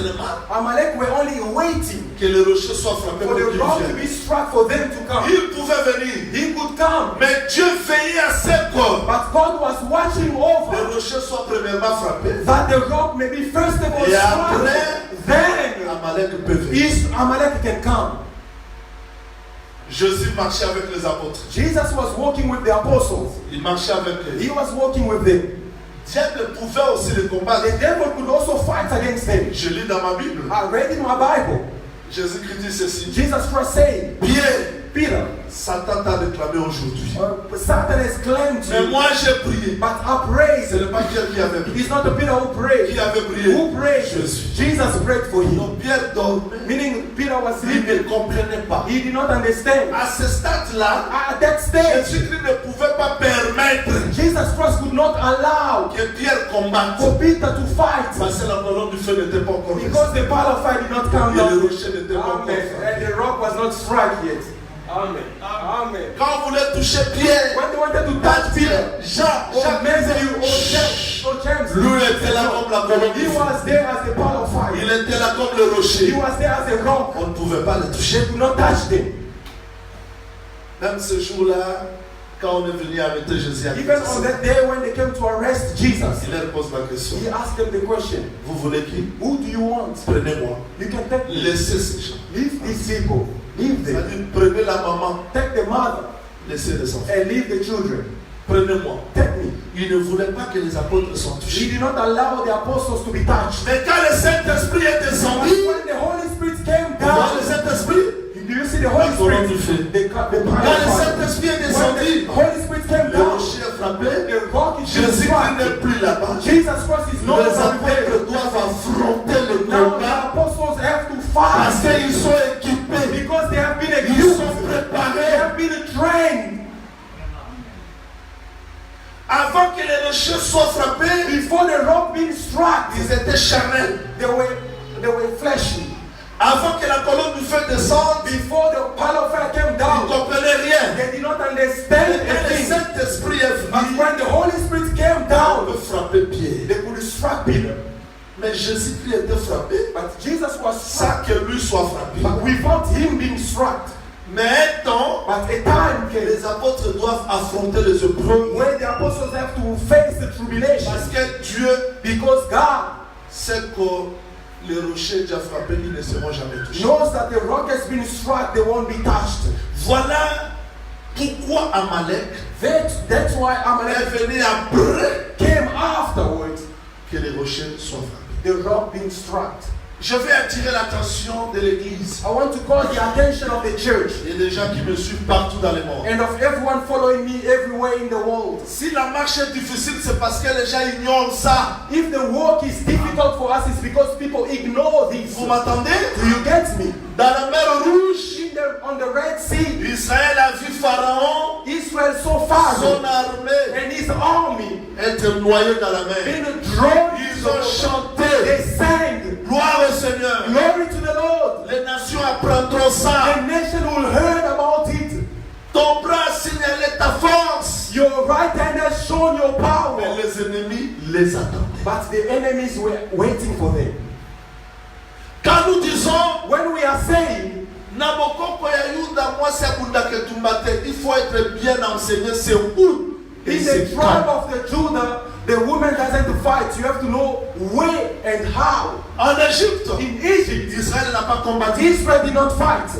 seulement Amalek were only waiting que le rocher soit frappé for pour the qu'ils rock to viennent. be struck for them to come. Il pouvait venir, He could come, mais Dieu veillait à ce que but God was watching le over rocher soit premièrement frappé. that the rock may be first of all Et struck. après, Then Amalek peut venir. Amalek can come. Jésus marchait avec les apôtres. Jesus was walking with the apostles. Il marchait avec eux. He was walking with them. Diable pouvait aussi les combattre. The devil could also fight against them. Je lis dans ma Bible. I read in my Bible, Jésus-Christ dit ceci. Jesus Christ said, Pierre, Peter, Satan t'a réclamé aujourd'hui. Satan has claimed Mais you, moi j'ai prié. but I praise. Ce n'est pas Pierre qui avait prié. It's not the Peter who prayed. Qui avait prié? Who prayed? Jésus. Jesus prayed for him. Donc Pierre dormait. Meaning Peter was Il ne sleeping. comprenait pas. He did not understand. À ce stade-là, At that stage, Jésus-Christ ne pouvait pas permettre Jesus Christ could not allow que Pierre combatte. for Peter to fight Parce que la colonne du feu n'était pas encore because the pile of fire did not come Et le down. rocher n'était pas encore Amen. And the rock was not struck yet. Amen. Amen. Quand on voulait toucher Pierre, When they wanted to touch Peter, Jean, or Jacques, Matthew, or James, or James, lui était là comme la colonne du he feu. was there as the pile of Il fire. était là comme le He rocher. was there as a rock. On ne pouvait pas le toucher. They could not touch them. Même ce jour-là, quand on est venu arrêter Jésus, Even on that day when they came to arrest Jesus, il leur pose la question. he asked them the question, Vous voulez qui? who do you want? Prenez-moi. You can take me. Laissez ces gens. Leave these people. Leave them. C'est-à-dire, prenez la maman, Take the mother laissez les enfants. and leave the children. Prenez-moi. Take me. Il ne voulait pas que les apôtres soient He touchés. did not allow the apostles to be touched. Mais quand le Saint-Esprit est But descendu, when the Holy Spirit came dans le down, Saint-Esprit, do you see the Holy la colonne du Spirit? feu. The Quand le Saint-Esprit est When descendu, the Holy Spirit came le down, rocher est frappé. the rock is Jésus struck. n'est plus là-bas. Jesus Christ is Les not apôtres there. doivent affronter le Now the combat apostles have to parce fight qu'ils sont équipés. because they have been Ils equipped. sont They préparés. have been trained. Avant que les rochers soient frappés, Before the rock being struck, ils étaient charnels. they were fleshy. Avant que la colonne du feu descende, Before the pile of fire came ils ne down, comprenaient rien. they did not understand Et quand le anything. Saint-Esprit est But venu, when the Holy Spirit came on down, peut frapper Pierre. they could strike Peter. Mais Jésus-Christ était frappé But Jesus was struck. sans que lui soit frappé. But without him being struck. Mais un temps, But a time came les apôtres doivent affronter les épreuves when the apostles have to face the tribulation. parce que Dieu Because God sait que les rochers déjà frappés, ils ne seront jamais touchés. knows that the rock has been struck, they won't be touched. Voilà pourquoi Amalek That's why est Amalek venu après came afterwards, que les rochers soient frappés. the rock being struck. Je vais attirer l'attention de l'église I want to call the attention of the church et des gens qui me suivent partout dans le monde. and of everyone following me everywhere in the world. Si la marche est difficile, c'est parce que les gens ignorent ça. If the walk is difficult for us, it's because people ignore this. Vous m'entendez? Do you get me? Dans la mer Rouge, On the Red Sea, Israël a vu Pharaon, Israel so far son armée, and his army être noyé dans la mer. being drawn. Ils ont chanté. They sang, Gloire au Seigneur. glory to the Lord. Les nations apprendront ça. The nation will hear about it. Ton bras a signalé ta force. Your right hand has shown your Mais power. les ennemis les attendaient. But the enemies were waiting for them. Quand nous disons, When we are saying, Nabokoko ya Yuda, moi c'est Abundake Tumbate, il faut être bien enseigné, c'est où et in the c'est tribe quand. of the Judah, the woman doesn't fight. You have to know where and how. En Égypte, In Egypt, Israël n'a pas combattu. Israel did not fight.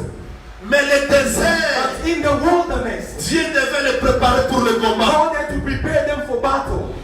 Mais le désert, But in the wilderness, Dieu devait les préparer pour le combat. God had to prepare them for battle.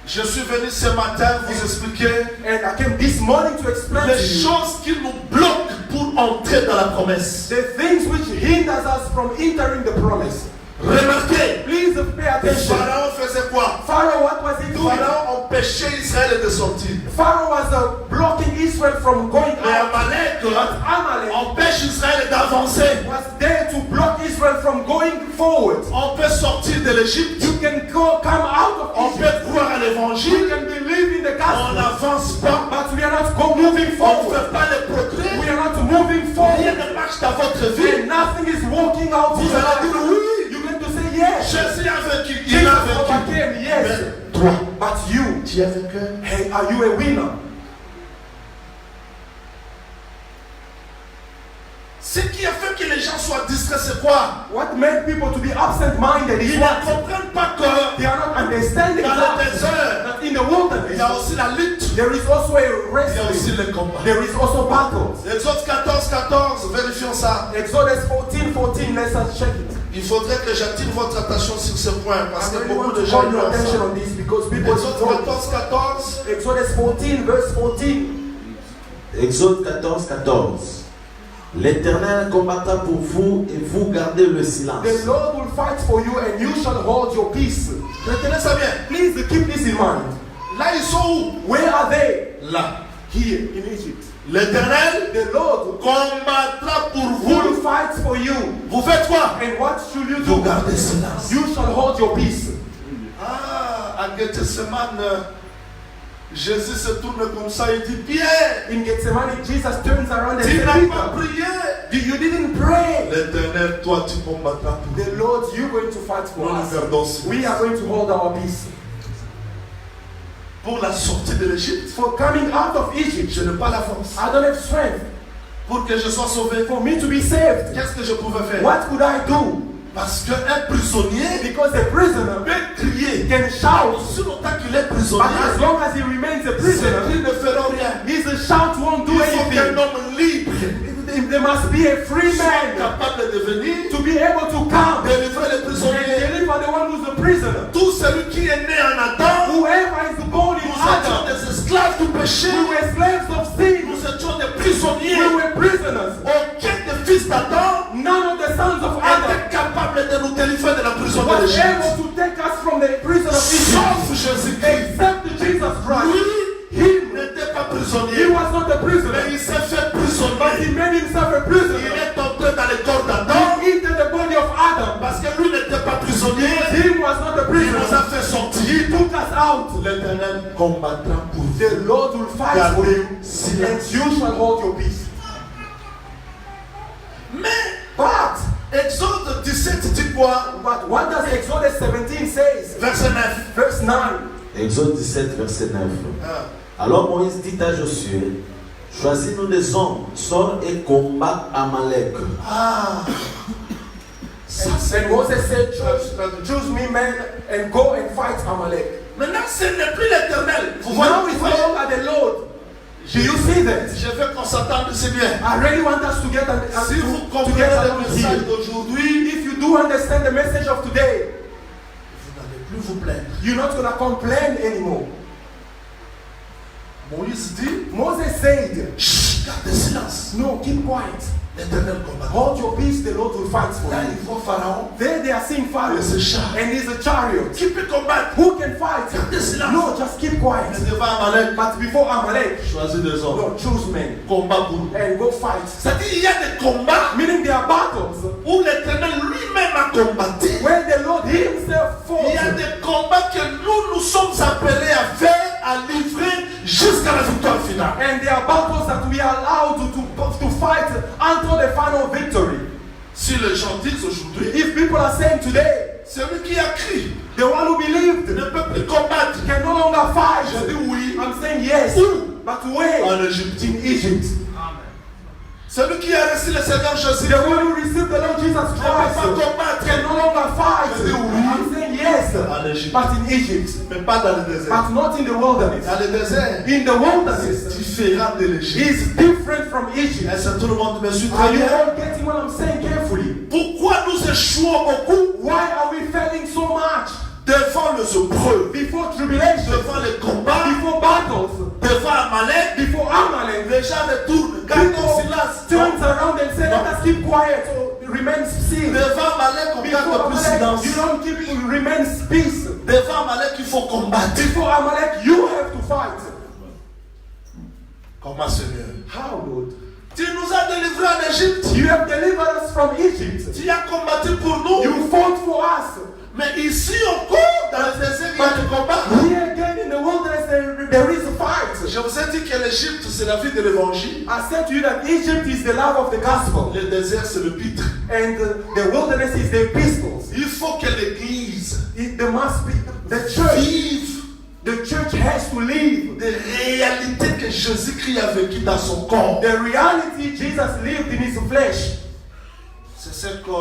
Je suis venu ce matin vous expliquer And I came this morning to explain les to you choses qui nous bloquent pour entrer dans la promesse. the things which hinders us from entering the promise. Remarquez, Please pay attention. Pharaon faisait quoi? Pharaoh, what was he doing? Pharaon empêchait Israël de sortir. Pharaoh was blocking Israel from going Et out. Amalek Amalek empêche Israël d'avancer. was there to block Israel from going forward. On peut sortir de l'Égypte, You can come out on of peut Egypt. croire à We l'évangile, can believe in the on gospel, n'avance pas, but we are not moving on ne forward. fait pas les progrès, We are not moving rien forward. ne marche dans votre vie. And nothing is working out in Vous your allez dire life. oui, You're going to say yes. Jésus a vaincu, il Jesus a vaincu. overcame, yes. Mais toi, But you, tu as vaincu. hey, are you a winner? Ce qui a fait que les gens soient distraits, c'est quoi? What made people to be absent-minded is Ils what? ne comprennent pas que They are not understanding dans that, le désert, that in the il y a wilderness, aussi la lutte, there is also a il y a aussi wrestling. le combat. There is also battles. Exode 14, vérifions ça. Exodus 14, let's us check it. Il faudrait que j'attire votre attention sur ce point parce I que really beaucoup want de to gens call your ignorent attention ça. on this because people Exode don't. 14. Exodus 14, verse 14. Exode 14. L'Éternel combattra pour vous et vous gardez le silence. The Lord will fight for you and you shall hold your peace. Retenez ça bien. Please keep this in mind. Là, ils sont où? Where are they? Là. Here in Egypt. L'Éternel The Lord combattra pour will vous. fight for you. Vous faites quoi? And what should you Vous do? gardez silence. You shall hold your peace. Ah, à Gethsemane, Jésus se tourne comme ça et dit, Pierre, In Gethsemane, Jesus turns around and tu says, n'as pas Peter, prié. you didn't pray. L'Éternel, toi, tu combattras pour nous. The Lord, you're going to fight for Nous nous us. gardons silence. We are going to hold our peace. Pour la sortie de l'Égypte, For coming out of Egypt, je n'ai pas la force. I don't have strength. Pour que je sois sauvé, For me to be saved, qu'est-ce que je pouvais faire? what could I do? Parce qu'un prisonnier Because a prisoner peut crier. can shout, Aussi longtemps qu'il est but prisonnier, as long as he remains a ses prisoner, cris ne feront rien. his shout won't do Il faut qu'un anything. homme libre There must be a free soit man capable de venir to be able to come délivrer les and prisonniers. deliver the one who's a prisoner. Tout celui qui est né en Adam, Whoever is born in nous étions Adam, des esclaves du péché, we were slaves of sin. nous étions des We prisonniers. were prisoners. Aucun des fils d'Adam None of the sons of Adam était capable de nous délivrer de la prison de was l'Égypte. able to take us from the prison of Egypt, Sauf Jésus-Christ. except Jesus Christ. Lui Him, n'était pas he prisonnier, was not a mais prisoner, il s'est fait but he prisonnier. made himself a Il prisoner. est entré dans le corps d'Adam He entered the body of Adam. parce que lui n'était pas prisonnier. Him was not a Il nous a prisoner. fait sortir. He took us out. L'Éternel combattra pour vous. The Lord will fight for you, and Silence. you shall hold your peace. Mais But, Exode 17 dit quoi? what does Exodus 17 says? Verset 9. Verse 9. Exode 17, verset 9. Ah. Alors Moïse dit à Josué, choisis-nous des hommes, sors et combat Amalek. Ah. Ça c'est And Moses said, choose me men and go and fight Amalek. Maintenant, ce n'est plus l'Éternel. Vous voyez, Now vous it's voyez? no longer the Lord. Do you see that? Je veux qu'on s'attende, c'est bien. I really want us to get Si vous to comprenez get le along message here. d'aujourd'hui, If you do understand the message of today, vous n'allez plus vous plaindre. you're not going to complain anymore. Moïse dit, Moses said, chut, gardez silence. no, keep quiet. L'Éternel combattra. Hold your peace, the Lord will fight for Là, you. il voit Pharaon. There they are seeing Pharaoh Et ce char. and he's a chariot. Qui peut combattre? Who can fight? Gardez silence. No, just keep quiet. Mais devant Amalek, But before Amalek, choisis des hommes. no, choose men Combat pour nous. and go fight. C'est-à-dire, il y a des combats Meaning there are battles où l'Éternel lui-même a combattu. where the Lord himself Il y a fought. des combats que nous sommes appelés à faire, à livrer jusqu'à la victoire finale. And there are battles that we are allowed to fight until the final victory. Si les gens disent aujourd'hui, If people are saying today, celui qui a crié the one who believed ne peut plus combattre, can no longer fight, je dis oui. I'm saying yes. Où? But where? En Égypte. In Egypt. Celui qui a reçu le Seigneur Jésus The one who received the Lord Jesus ne peut pas Christ combattre, can no longer fight. Je dis oui. I'm saying yes. En Égypte. But in Egypt. Mais pas dans le désert. But not in the wilderness. Dans le désert, In the c'est wilderness différent de l'Égypte. is different from Egypt. Est-ce que tout le monde me suit Are très you bien? all getting what I'm saying carefully? Pourquoi nous échouons beaucoup Why are we failing so much? devant les épreuves, Before tribulation, devant les combats, before battles, devant Amalek? before Amalek, Les gens retournent, gardons people silence. turns around and say, let us keep quiet or remain still. Devant Amalek, on Before garde plus Amalek, silence. you don't keep remain peace. Devant Amalek, il faut combattre. Before Amalek, you have to fight. Comment, Seigneur? How, Lord? Tu nous as délivrés en Égypte. You have delivered us from Egypt. Tu as combattu pour nous. You fought for us. Mais ici encore, dans le désert, il y a des combats. Here again in the wilderness, there is a fight. Je vous ai dit que l'Égypte, c'est la vie de l'évangile. I said to you that Egypt is the love of the gospel. Le désert, c'est le pitre. And the wilderness is the epistles. Il faut que l'Église There must be the church vive The church has to live des réalités que Jésus-Christ a vécues dans son corps. the reality Jesus lived in his flesh. C'est ce que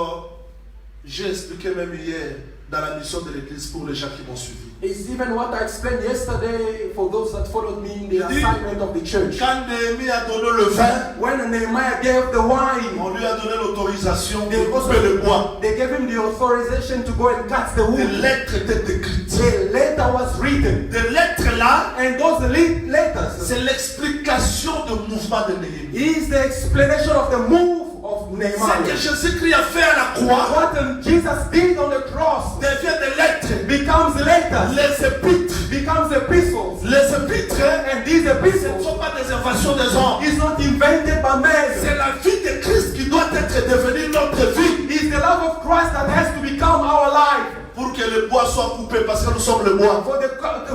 j'ai expliqué même hier dans la mission de l'église pour les gens qui m'ont suivi. It's even what I explained yesterday for those that followed me in the assignment of the church. Quand Néhémie a donné le vin, When Nehemiah gave the wine, on lui a donné l'autorisation de They couper le bois. they gave him the authorization to go and cut the Des wood. lettres étaient écrites. The letter was written. Des lettres là, And those letters c'est l'explication du mouvement de Néhémie. is the explanation of the move of Ce que Nehemiah. Jésus-Christ a fait à la croix What Jesus did on the cross devient des lettres. becomes letters, Les épîtres. becomes epistles. Les épîtres, And these ce ne epistles sont pas des inventions des hommes. is not invented by C'est man. la vie de Christ qui doit être devenue notre vie It's the love of Christ that has to become our life. pour que le bois soit coupé parce que nous sommes le bois. For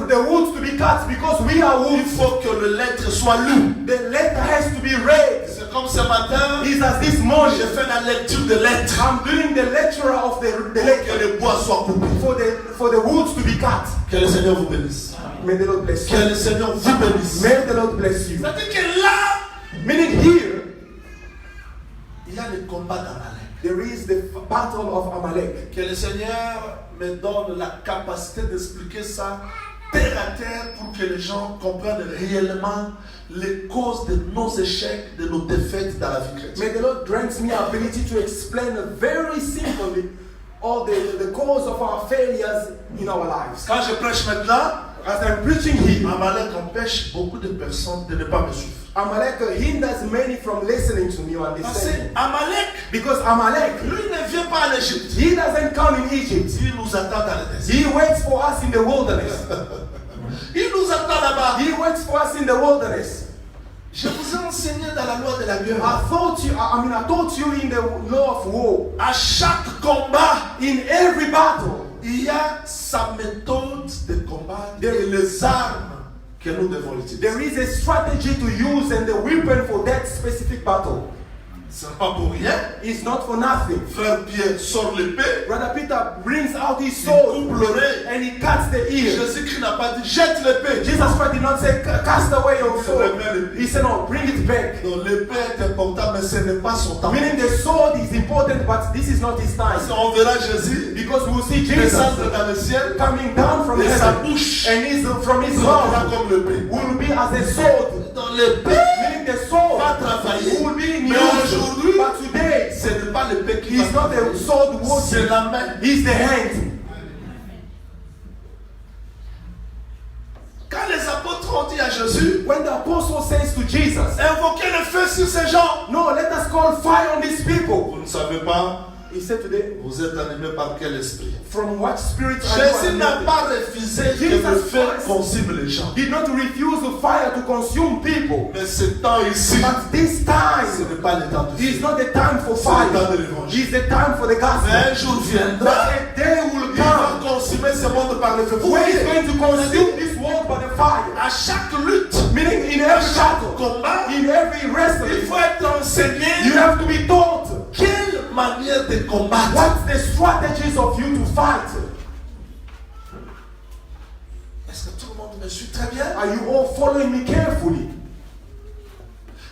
the woods to be cut because we are Il woods. faut que le lettre soit lu. The letter has to be read. C'est comme ce matin, It's as this morning j'ai fait la lecture de lettres I'm doing the lecture of the pour que letter le bois soit coupé. for the woods to be cut. Que le Seigneur vous bénisse. May the Lord bless Que you. le Seigneur vous bénisse. May the Lord bless you. C'est-à-dire que là, Meaning here, il y a le combat d'Amalek. there is the battle of Amalek. Que le Seigneur me donne la capacité d'expliquer ça terre à terre pour que les gens comprennent réellement les causes de nos échecs, de nos défaites dans la vie chrétienne. May the Lord grant me ability to explain very simply all the cause of our failures in our lives. Quand je prêche maintenant, As I'm preaching here, Amalek empêche beaucoup de personnes de ne pas me suivre. Amalek hinders many from listening to me or Parce que understanding. Amalek, Because Amalek, lui ne vient pas à l'Égypte. he doesn't come in Egypt. Il nous attend dans le désert. He waits for us in the wilderness. Il nous attend là-bas. He waits for us in the wilderness. Je vous ai enseigné dans la loi de la guerre. I taught you in the law of war. À chaque combat, In every battle, il y a sa méthode de combat et les armes que nous devons utiliser. there is a strategy to use and the weapon for that specific battle. Ce n'est pas pour rien. It's not for nothing. Frère Pierre sort l'épée, Brother Peter brings out his il sword coupe l'oreille. and he cuts the ear. Jésus-Christ n'a pas dit jette l'épée. Jesus Christ did not say cast away your sword. Rebelle. He said no, bring it back. Donc l'épée est importante, mais ce n'est pas son temps. Meaning the sword is important, but this is not his time. Parce qu'on verra Jésus Because we will see Jesus descendre dans le ciel coming down from et sa heaven, bouche and from his sera mouth comme l'épée. will be as a sword. Dans l'épée Meaning the sword va travailler. will be in Mais use. aujourd'hui, But today, ce n'est pas l'épée qui it's va not travailler. the sword C'est working, la main. it's the hand. Quand les apôtres ont dit à Jésus, When the apostle says to Jesus, invoquez le feu sur ces gens. no, let us call fire on these people. Vous ne savez pas, He said today, vous êtes animé par quel esprit? from what spirit are Jésus you n'a animated? pas refusé que le feu consume les gens. Did not refuse the fire to consume people. Mais ce temps ici, But this ce time n'est pas le temps de is feu. not the time for C'est le temps fire. de l'évangile. It's the time for the Mais gospel. un jour viendra, But a day will il va come consumer ce monde par le feu. Vous when he's voyez, going to consume this world by the fire. à chaque lutte, Meaning in à every chaque battle, combat, in every il wrestling, faut être enseigné you have to be taught quelle manière de combattre. what's the strategies of you to fight. Est-ce que tout le monde me suit très bien? Are you all following me carefully?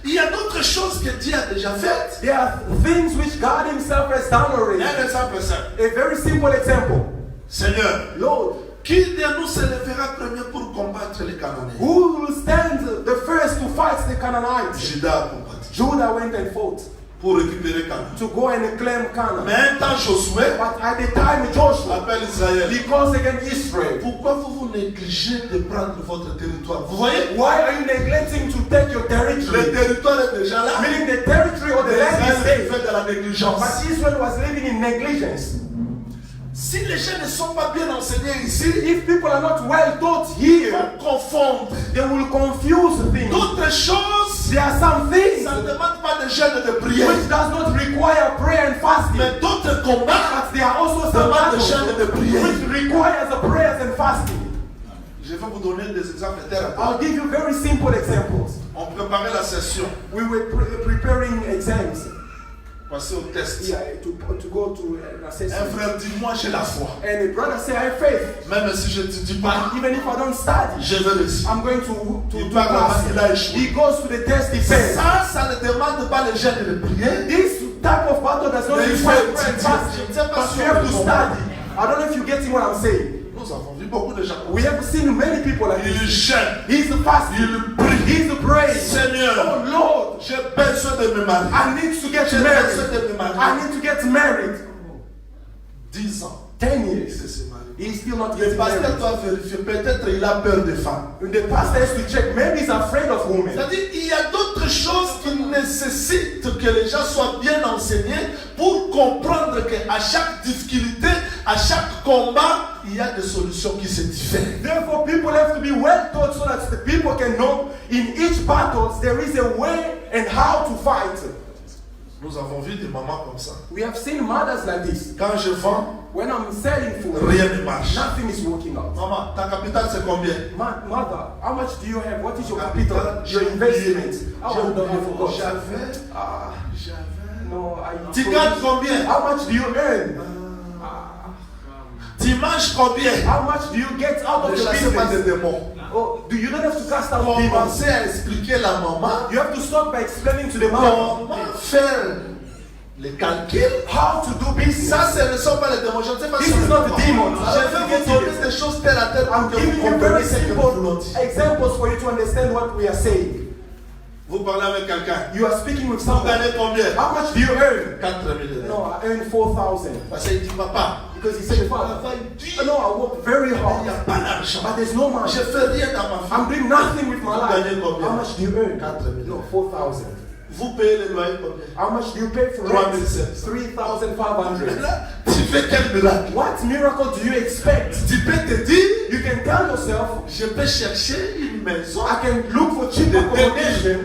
Il y a d'autres choses que Dieu a déjà faites. There are things which God Himself has done already. Un exemple simple. A very simple example. Seigneur, Lord, qui de nous se lèvera premier pour combattre les Cananéens? who will stand the first to fight the Canaanites? Judas a combattu Judah went and fought pour récupérer Canaan. to go and claim Canaan. Mais un temps Josué But at the time Joshua, appelle Israël. he calls again Israel. Pourquoi vous négligez de prendre votre territoire? Vous voyez? Why are you neglecting to take your Le territory? territoire est déjà là. Meaning the territory or the Mais land is Israël there. fait de la négligence. But Israel was living in negligence. Si les gens ne sont pas bien enseignés ici, If people are not well taught ils here, vont confondre. they will confuse things. D'autres choses, There are some things ça ne demande pas de jeûne et de prière. which does not require prayer and fasting. Mais d'autres combats But there are also some demandent de battles jeûne et de prière. which requires a prayers and fasting. Je vais vous donner des exemples terre à terre. I'll give you very simple examples. On préparait la session. We were preparing exams. passer au test. Yeah, to go to an Un assessment. frère dit, moi j'ai la foi. And a brother say, I have faith. Même si je ne te dis pas, Even if I don't study, je vais réussir. I'm going to Il part là-bas, il a échoué. He goes to the test, he fails. Ça ne demande pas les jeunes de prier. This type of battle does not Mais il faut require prayer and étudier. fasting, Je ne sais pas but si you on have peut to comprendre. study. I don't know if you're getting what I'm saying. Nous avons vu beaucoup de gens. We have seen many people like Il this. jeûne, He's the fasting. il prie. He's the praise. Seigneur, Oh Lord, j'ai besoin de me marier. I need to get J'ai besoin married. de me marier. I need to get married. 10 ans. 10 Il years. s'est marié. He's still not Le getting pasteur married. doit vérifier. Peut-être il a peur des femmes. The pastor has to check. Maybe he's afraid of women. C'est-à-dire il y a d'autres choses qui nécessitent que les gens soient bien enseignés pour comprendre qu'à chaque difficulté, à chaque combat, il y a des solutions qui se diffèrent. Therefore, people have to be well taught so that the people can know in each battle there is a way and how to fight. Nous avons vu des mamans comme ça. We have seen mothers like this. Quand je vends, When I'm selling food, rien ne marche. nothing is working out. Maman, ta capitale c'est combien? Mother, how much do you have? What is your Capital, capital? Your investment? How J'avais. old are you for God? J'avais. No, Tu gagnes combien? How much do you earn? Tu manges combien? How much do you get out of Ne the chassez pas des business? démons. Oh, do you don't have to cast out demons? Commencez à expliquer la maman You have to start by explaining to the mom comment faire les calculs. how to do business. Ça, ce ne sont pas les démons. Je ne sais pas This si is on not est the d'accord. demons. Je vais vous donner des choses terre à terre I'm pour que vous giving you compreniez very ce que nous voulons simple dire. examples for you to understand what we are saying. Vous parlez avec quelqu'un. You are speaking with Vous someone. gagnez combien? How much do you earn? 4 000 €. No, I earn 4,000. Parce qu'il dit, papa, Because he said, Father, no, I work very il n'y hard, a pas d'argent. but there's no money. Je ne fais rien dans ma vie. I'm doing nothing with my Vous life. gagnez combien? How much do you earn? 4 000 €. No, 4,000. Vous payez le loyer combien? How much do you pay for 3,700. rent? 3,500. Là, tu fais quel miracle? What miracle do you expect? Tu peux te dire, You can tell yourself, je peux chercher une maison, I can look for cheap accommodation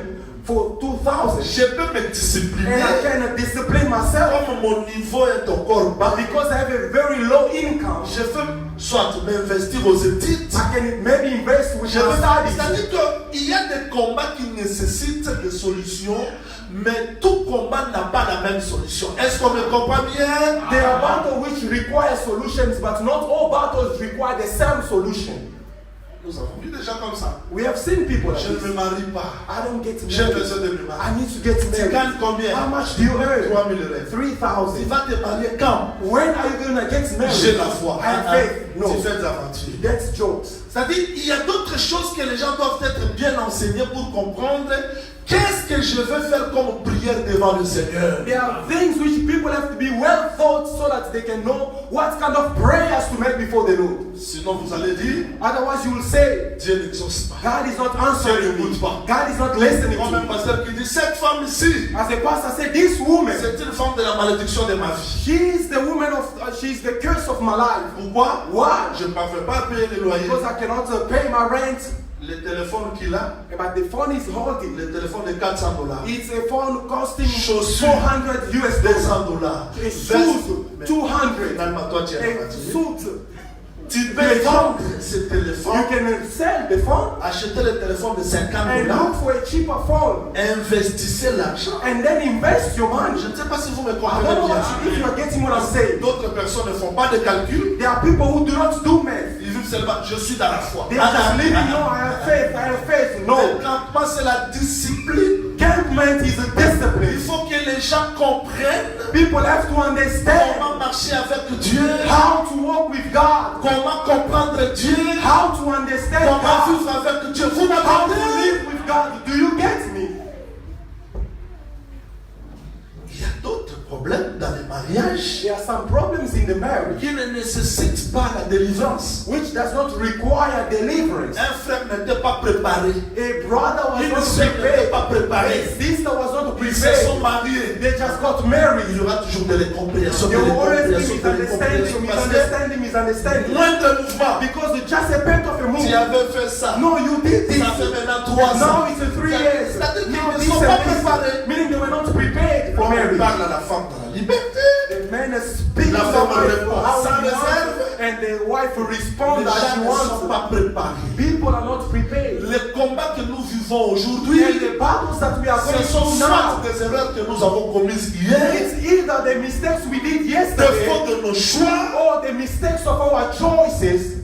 for 2,000, je peux me discipliner. and I can discipline myself. Comme mon niveau est encore bas, But because I have a very low income, je peux soit m'investir aux études. I can maybe invest with Je my veux studies. C'est-à-dire qu'il y a des combats qui nécessitent des solutions, mais tout combat n'a pas la même solution. Est-ce qu'on me comprend bien? There are battles which require solutions, but not all battles require the same solution. Nous avons vu des gens comme ça. We have seen people like Je ne this. me marie pas. I don't get J'ai married. besoin de me I marier. need to get Tu married. gagnes combien? How much do you earn? 3 000 €. Tu 3,000. vas te marier quand? When are you gonna get married? J'ai la foi. I have faith. No, Tu fais des aventures. that's jokes. C'est-à-dire, il y a d'autres choses que les gens doivent être bien enseignés pour comprendre qu'est-ce que je veux faire comme prière devant le Seigneur. There are things which people have to be well thought so that they can know what kind of prayers to make before the Lord. Sinon, vous allez dire, Otherwise, you will say, Dieu n'exauce pas. God is not answering me. God is not listening Comme to un me. pasteur qui dit, cette femme ici, As a pastor said, this woman, c'est une femme de la malédiction de ma vie. she's the woman of, she's the curse of my life. Pourquoi? Why? Je ne parviens pas à payer le loyer. Because I cannot pay my rent, Le téléphone qu'il a, but the phone is holding. le téléphone de 400 $. It's a phone costing Chaussures. 400 US dollars. $200. A suit, 200. Finalement, toi, tu es A fatigué. suit. Tu peux vendre ce téléphone, You can sell the phone acheter le téléphone de 50 and $, look for a cheaper phone investissez l'argent. and then invest your money. Je ne sais pas si vous me I don't comprenez know bien. if you are getting what I'm saying. D'autres personnes ne font pas de calcul. There are people who do not do math. Ils vivent seulement, je suis dans la foi. They are just living, no, I have faith, I have faith. Le No. campement, c'est la discipline. Campment is a Il discipline. faut que les gens comprennent People have to understand comment marcher avec Dieu, how to walk with God, comment comprendre Dieu, how to understand comment God, vivre avec Dieu. Vous how to m'entendez? live with God. Do you get me? Il y a d'autres problèmes dans les mariages There are some problems in the marriage qui ne nécessitent pas la délivrance. which does not require deliverance. Un frère n'était pas préparé. A brother was Une not sœur n'était prepared. pas préparée. A sister was not Ils se sont prepared. mariés. They just got married. Il y aura toujours de l'incompréhension, de There will always be l'incompréhension, de misunderstanding, l'incompréhension. misunderstanding. Moindre mouvement. Because just a part of a Tu move. avais fait ça. No, you did this. Ça fait maintenant 3 ans. Now it's a 3 years. C'est-à-dire qu'ils Now ne this sont pas and préparés. this. Meaning they were not prepared for On marriage. parle à la femme dans la liberté. The man speaks La to the femme wife répond how sans he wants, réserve. and the wife will respond Les as gens she ne sont wants. pas préparés. People are not prepared. Le combat que nous vivons aujourd'hui, And the battles that we are going ce sont through soit now, des erreurs que nous avons commises hier, it's either the mistakes we did des yesterday fautes de nos choix, or the mistakes of our choices.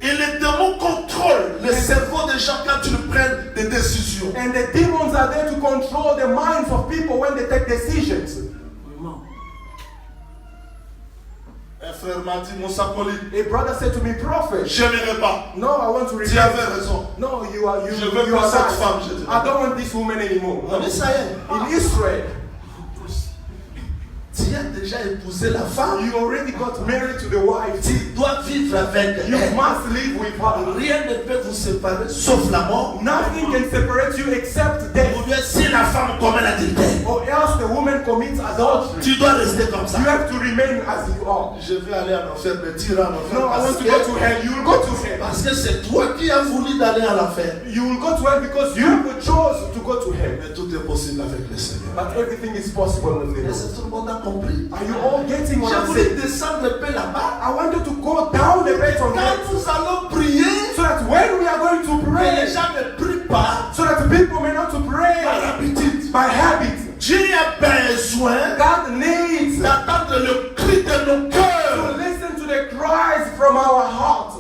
et les démons contrôlent le cerveau des gens quand ils prennent des décisions. And the demons are there to control the minds of people when they take decisions. Un frère m'a dit, mon sapoli, A brother said to me, Prophet, je n'irai pas. no, I want to Tu repent. avais raison. No, you are Je veux you pas are cette right. femme, je dis. I don't want this woman anymore. En Israël, In Israel, tu as déjà épousé la femme. you already got married to the wife. Tu dois vivre avec You elle. must live with her. Rien ne peut vous séparer sauf la mort. Nothing can separate you except death. Ou bien si la femme commet l'adultère, Or else the woman commits adultery. tu dois rester comme ça. You have to remain as you are. Je vais aller en enfer, me tirer en enfer. No, I want to go to hell. You will go to hell. Parce que c'est toi qui as voulu d'aller en enfer. You will go to hell because you chose to go to hell. Mais tout est possible avec le Seigneur. But everything is possible with the Est-ce Lord. que tout le monde a compris? Are you all getting what J'ai I'm voulu saying? descendre un peu là-bas. I want you to go down a bit on Quand that, nous allons prier, so that when we are going to que pray, les gens ne prient pas so that people may not to par pray habitude. by habit. Dieu a besoin God needs d'attendre le cri de nos to cœurs. listen to the cries from our heart.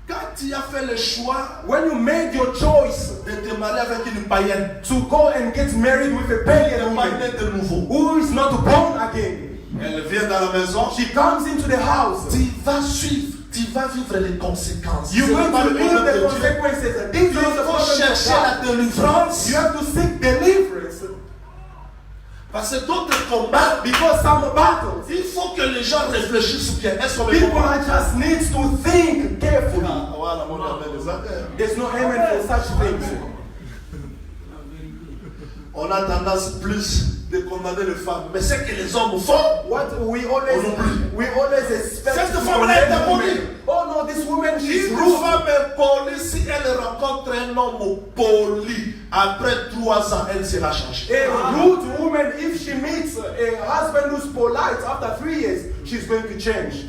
Quand tu as fait le choix When you made your choice de te marier avec une païenne, to go and get married with a pagan elle va woman naître de nouveau. who is not born again, Elle vient dans la maison, she comes into the house. tu vas suivre, tu vas vivre les conséquences. You're C'est going pas to le live problème the de Dieu. consequences. This Il is the faut problem of chercher God. la délivrance. You have to seek deliverance Parce que d'autres combats, because some battles, il faut que les gens réfléchissent bien. Est-ce qu'on est people combat? are just need to think carefully. Ah, voilà, mon ami, les affaires. There's no amen for such things. On a tendance plus de condamner les femmes. Mais c'est que les hommes font. What we always expect Cette to femme-là est condemn impolie. women. Oh no, this woman, she's Une rude. femme impolie, si elle rencontre un homme poli, après 3 ans, elle sera changée. A rude woman, if she meets a husband who's polite after 3 years, she's going to change.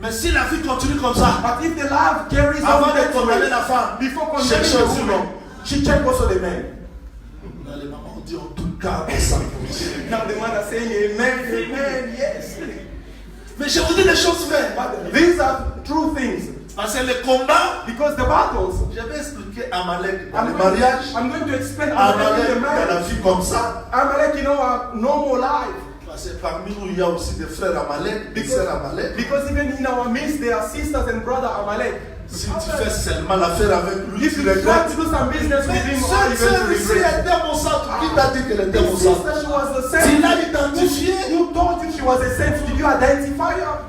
Mais si la vie continue comme ça, But if the love carries avant on de that condamner way, la femme, before cherche condemning the aussi woman, l'homme. she check also the man. Là, les mamans ont dit en tout cas, ça continue. Now the man are saying amen, yes. Mais je vous dis les choses vraies. But these are true things. Parce que les combats, Because the battles, je vais expliquer Amalek dans le mariage, I'm going to explain Amalek Amalek in the dans la marriage. vie comme ça. Amalek in our normal life. Parce que parmi nous, il y a aussi des frères Amalek, des sœurs Amalek. Because even in our midst, there are sisters and brother Amalek. Si tu fais seulement l'affaire avec lui, If tu you try regrettes. to do some business with him, all Cette you're sœur going to ici regret. était mon centre. Qui t'a dit qu'elle était mon This centre? sister, she was the Tu saint. l'as identifiée. Who told you she was a saint? Did you identify her?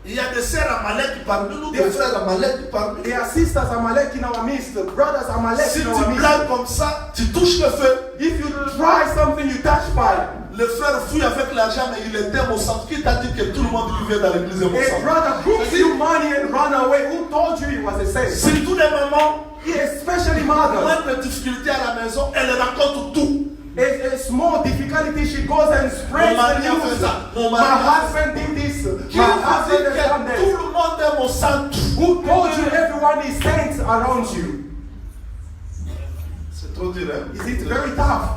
Il y a des sœurs Amalek parmi nous, des frères Amalek parmi nous. There are sisters Amalek in our midst, brothers Amalek Si in tu our midst. blagues comme ça, tu touches le feu. If you try something, you touch fire. Le frère fouille avec l'argent, mais il était mon centre. Qui t'a dit que tout le monde qui vient dans l'église est mon A centre? brother brings you money and run away. Who told you he was a saint? Surtout les mamans, Especially mothers. moindre difficulté à la maison, elle raconte tout. A small difficulty, she goes and spreads Mon mari the a fait news. ça. Mon My mari a fait ça. husband did this. Qui My vous dit husband has done que this. tout le monde est mon centre? Who told you everyone is saints around you? C'est trop dur, hein? Is it very tough?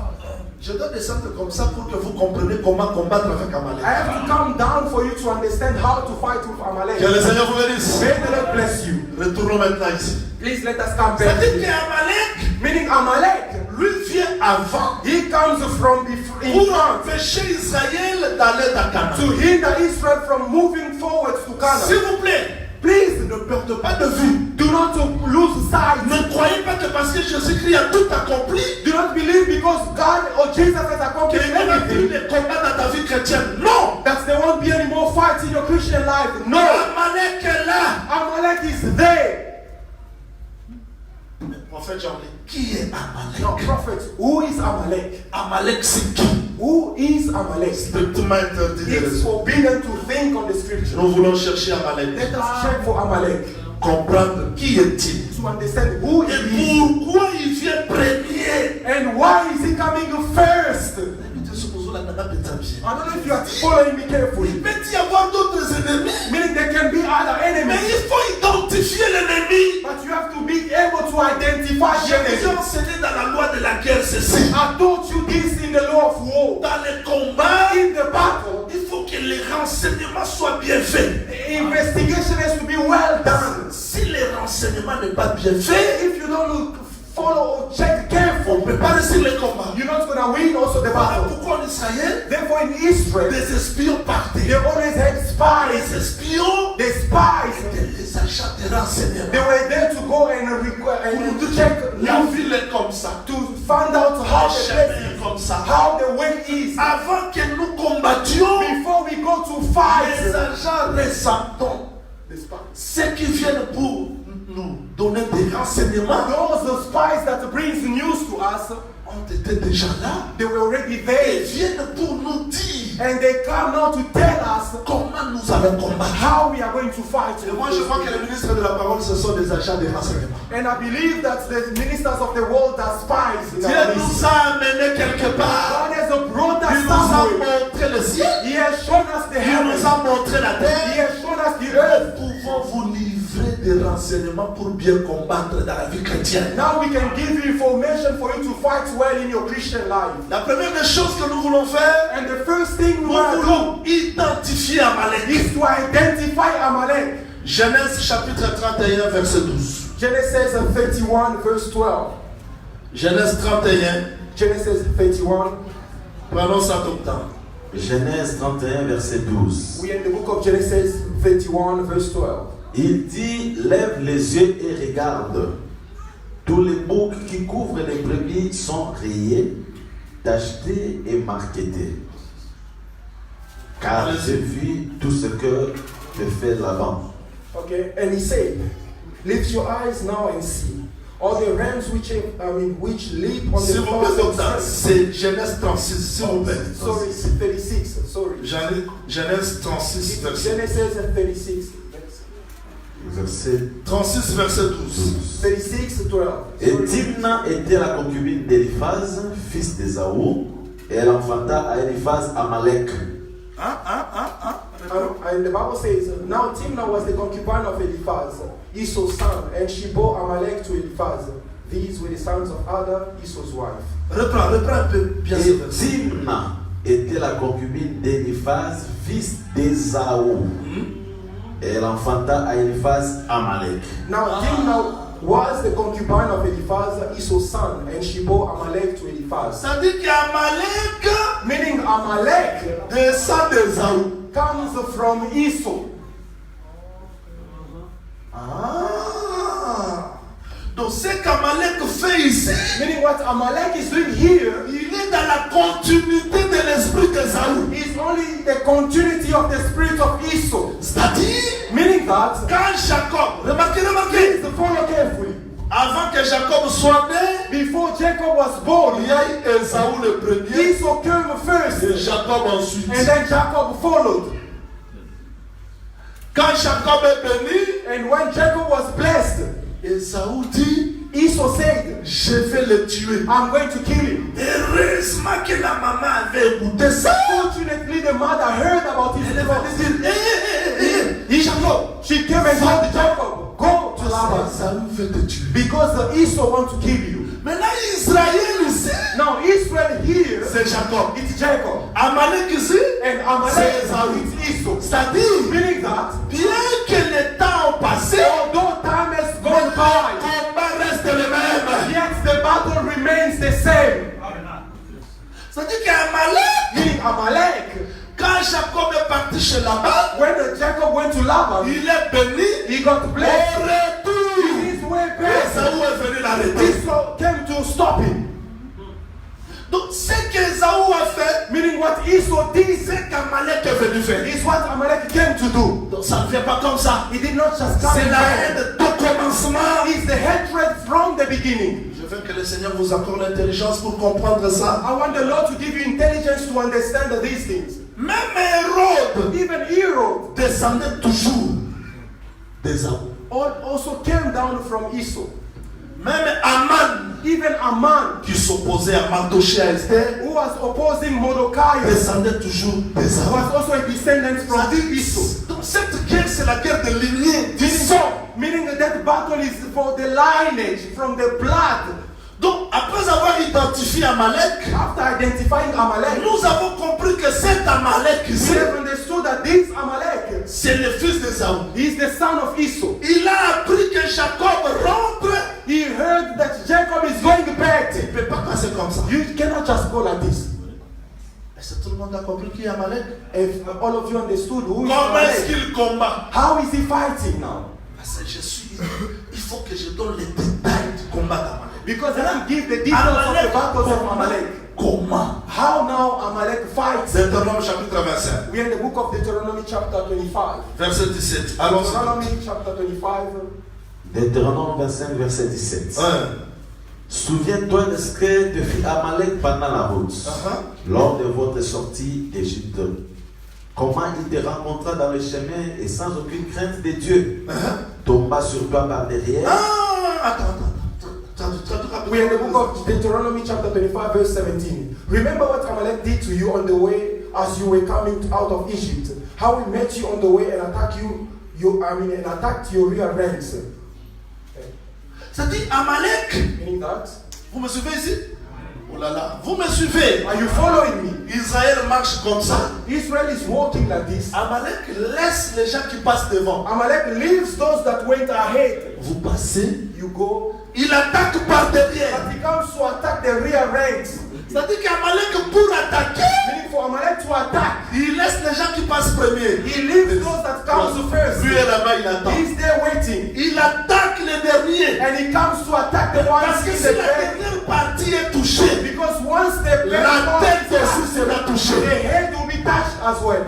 Je dois descendre comme ça pour que vous compreniez comment combattre avec Amalek. I have to come down for you to understand how to fight with Amalek. Que le Seigneur vous bénisse. May the Lord bless you. Retournons maintenant ici. Please let us come back. C'est-à-dire qu'Amalek, Meaning Amalek, lui vient avant he comes from in pour front empêcher Israël d'aller à Canaan. to hinder Israel from moving forward to S'il Canaan. vous plaît, Please ne perdez pas de vue. do not lose sight. Ne croyez pas que parce que Jésus-Christ a tout accompli, Do not believe because God or Jesus has qu'il accomplished n'y aura plus everything. de combat dans ta vie chrétienne. Non! That there won't be any more fights in your Christian life. No. Amalek est là. Amalek is there. Le prophète Jean dit, qui est Amalek? Now, prophet, who is Amalek? Amalek c'est qui? Who is Amalek? Strictement interdit de It's raison. forbidden to think on the scripture. Nous voulons chercher Amalek. Let us check for Amalek Comprendre qui est-il. to understand who Et he is pourquoi il vient premier. and why is he coming first. Écoutez ce que vous I don't know if you are following me carefully. Il peut y avoir d'autres ennemis. Meaning there can be other Mais enemies. il faut identifier l'ennemi. But you have to be able to identify the J'ai déjà enemy. enseigné dans la loi de la guerre ceci. I taught you this in the law of war. Dans les combats, In the battle, il faut que les renseignements soient bien faits. the investigation has to be well done. Si les renseignements n'est pas bien fait, If you don't follow or check on carefully, ne peut pas réussir les combats. you're not going to win also the Voilà battle. pourquoi en Israël, Therefore in Israel, des espions partaient. they always had spies. Les espions The spies, étaient les agents de they renseignement. were there to go and to check La news, ville est comme ça. to find out how Le the chemin place est is, comme ça. how the way is. Avant que nous combattions, Before we go to les fight, agents ressentant the spies. ceux qui viennent pour nous donner des renseignements Those spies that brings news to us, ont été déjà là. they were already Ils there. viennent pour nous dire And they come now to tell us comment nous allons combattre. how we are going to fight. Et moi, je crois que les ministres de la parole, ce sont des agents de renseignement. And I believe that the ministers of the world are spies in Dieu our nous midst. a amenés quelque part. God has brought Il us nous a somewhere. montré le ciel. He has shown us the Il heavens. nous a montré la He terre. has shown us the earth. Nous pouvons vous livrer des renseignements pour bien combattre dans la vie chrétienne. Now we can give you information for you to fight well in your Christian life. La première des choses que nous voulons faire, And the first thing we nous want to voulons identifier Amalek. do is to identify Amalek. Genèse chapitre 31, verset 12. Genesis 31 verse 12. Genèse 31, Genesis 31. prenons ça tout le temps. Genèse 31, verset 12. We are in the book of Genesis 31 verse 12. Il dit, lève les yeux et regarde. Tous les boucs qui couvrent les brebis sont rayés, tachetés et marquetés. Car j'ai vu tout ce que te fait Laban. Okay, and he said, lift your eyes now and see all the rams which leap on S'il the vous plaît, paths of docteur, the c'est Genèse 36, s'il vous plaît. Sorry, 36. Sorry. Genèse 36, verset Genesis 36. Verset 36, verset 12. 12. 36, 12. Et Timna était la concubine d'Éliphaz, fils d'Ésaü, et elle enfanta à Éliphaz Amalek. And the Bible says, now Timnah was the concubine of Eliphaz, Esau's son, and she bore Amalek to Eliphaz. These were the sons of Ada, Esau's wife. Reprends un peu bien ce Et verset. Timna était la concubine d'Éliphaz, fils d'Ésaü. Et elle enfanta à Éliphaz Amalek. Now Timnah was the concubine of Eliphaz, Esau's son, and she bore Amalek to Eliphaz. Ça dit qu'Amalek Meaning Amalek descend d'Ésaü. comes from Esau. Donc ce qu'Amalek fait ici, Meaning what Amalek is doing here il est dans la continuité de l'esprit d'Ésaü. is only the continuity of the spirit of Esau. C'est-à-dire, Meaning that, quand Jacob, remarquez, please follow carefully. avant que Jacob soit né, Before Jacob was born, il y a eu Ésaü le premier Esau came first, et Jacob ensuite. and then Jacob followed. Quand Jacob est béni, And when Jacob was blessed, Ésaü dit, Esau said, je vais le tuer. I'm going to kill him. Heureusement que la maman avait écouté ça. Fortunately, the mother heard about his Elle est plot. venue dire, Jacob, She came and told Jacob, go to Laban, Ésaü veut te tuer. because the Esau want to kill you. Maintenant, Israël ici, Now Israel here, c'est Jacob. it's Jacob. Amalek ici, And Amalek, c'est Ésaü. it's Esau. C'est-à-dire, Meaning that, bien que les temps ont passé, although time has le gone by, combat reste le même. yet the battle remains the same. C'est-à-dire qu'Amalek, Meaning Amalek, quand Jacob est parti chez Laban, when Jacob went to Laban, il est béni. he got blessed. Au retour, His way back, Ésaü est venu l'arrêter. Esau came to stop him. Donc, ce qu'Ésaü a fait, Meaning what Esau did c'est qu'Amalek est venu faire. is what Amalek came to do. Donc, ça ne vient pas comme ça. He did not just come C'est in la vain. haine au commencement. It's the hatred from the beginning. Je veux que le Seigneur vous accorde l'intelligence pour comprendre ça. I want the Lord to give you intelligence to understand these things. Même Hérode Even Herod descendait toujours d'Ésaü. also came down from Esau. Même Aman Even a man qui s'opposait à Mardochée, à Esther, who was opposing Mordecai descendait toujours des Arabes. was also a descendant from Esau. Donc cette guerre, c'est la guerre de lignée, du sang. Meaning that that battle is for the lineage, from the blood. Donc après avoir identifié Amalek, After identifying Amalek, nous avons compris que cet Amalek we ici, have understood that this Amalek c'est le fils d'Ésaü. is the son of Esau. Il a appris que Jacob rentre. He heard that Jacob is going back. Il ne peut pas passer comme ça. You cannot just go like this. Est-ce que tout le monde a compris qui est Amalek? If all of you understood who is Comment est-ce Amalek, qu'il combat? how is he fighting now? Parce que il faut que je donne les détails du combat d'Amalek. Because I have to give the details of the battles of Amalek. Comment? How now Amalek fights? Deutéronome chapitre 25, We are in the book of Deuteronomy chapter 25. verset 17. Allons-y. Deuteronomy chapter 25. Deutéronome 25, verset 17. Ouais. Souviens-toi de ce que te fit Amalek pendant la route, lors de votre sortie d'Égypte. Comment il te rencontra dans le chemin et sans aucune crainte de Dieu, tomba sur toi par derrière. Attends. We are in the book of Deuteronomy chapter 25 verse 17. Remember what Amalek did to you on the way as you were coming out of Egypt. How he met you on the way and attacked and attacked your rear ranks. C'est-à-dire Amalek. Meaning that, Vous me suivez ici? Oh là là. Vous me suivez? are you following me? Israël marche comme ça. Israel is walking like this. Amalek laisse les gens qui passent devant. Amalek leaves those that went ahead. Vous passez. You go. Il attaque par derrière. But he comes to attack the rear ranks. C'est-à-dire qu'Amalek, pour attaquer, Meaning for Amalek to attack, il laisse les gens qui passent premier. he leaves those that come first. Lui est là-bas, il attend. He's there waiting. Il attaque les derniers. And he comes to attack the Parce ones que in si the la back. dernière partie est touchée, Because once the la back tête part aussi sera the touchée. head will be touched as well.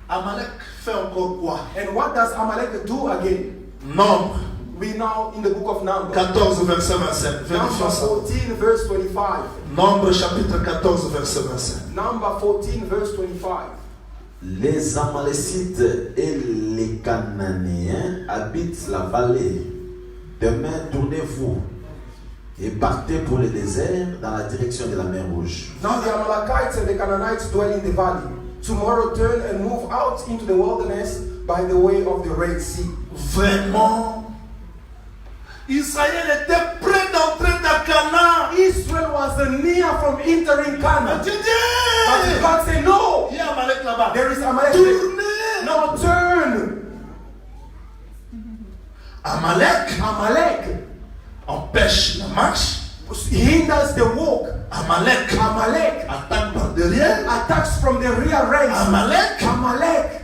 Amalek fait encore quoi? And what does Amalek do again? Nombre We now in the book of Numbers. 14, verset 25. Number Vérifions ça. 14 verse 25. Nombre chapitre 14, verset 25. Number 14 verse 25. Les Amalécites et les Cananéens habitent la vallée. Demain, tournez-vous et partez pour le désert dans la direction de la mer Rouge. Now the Amalekites and the Canaanites dwell in the valley. Tomorrow turn and move out into the wilderness by the way of the Red Sea. Vraiment, Israël était prêt d'entrer dans Canaan. Israel was near from entering Canaan. Dieu But dit, God said, no, il y a Amalek là-bas. there is Amalek. Tournez. Now turn. Amalek empêche la marche. Hinders the walk. Amalek attaque par derrière. Attacks from the rear ranks. Amalek Amalek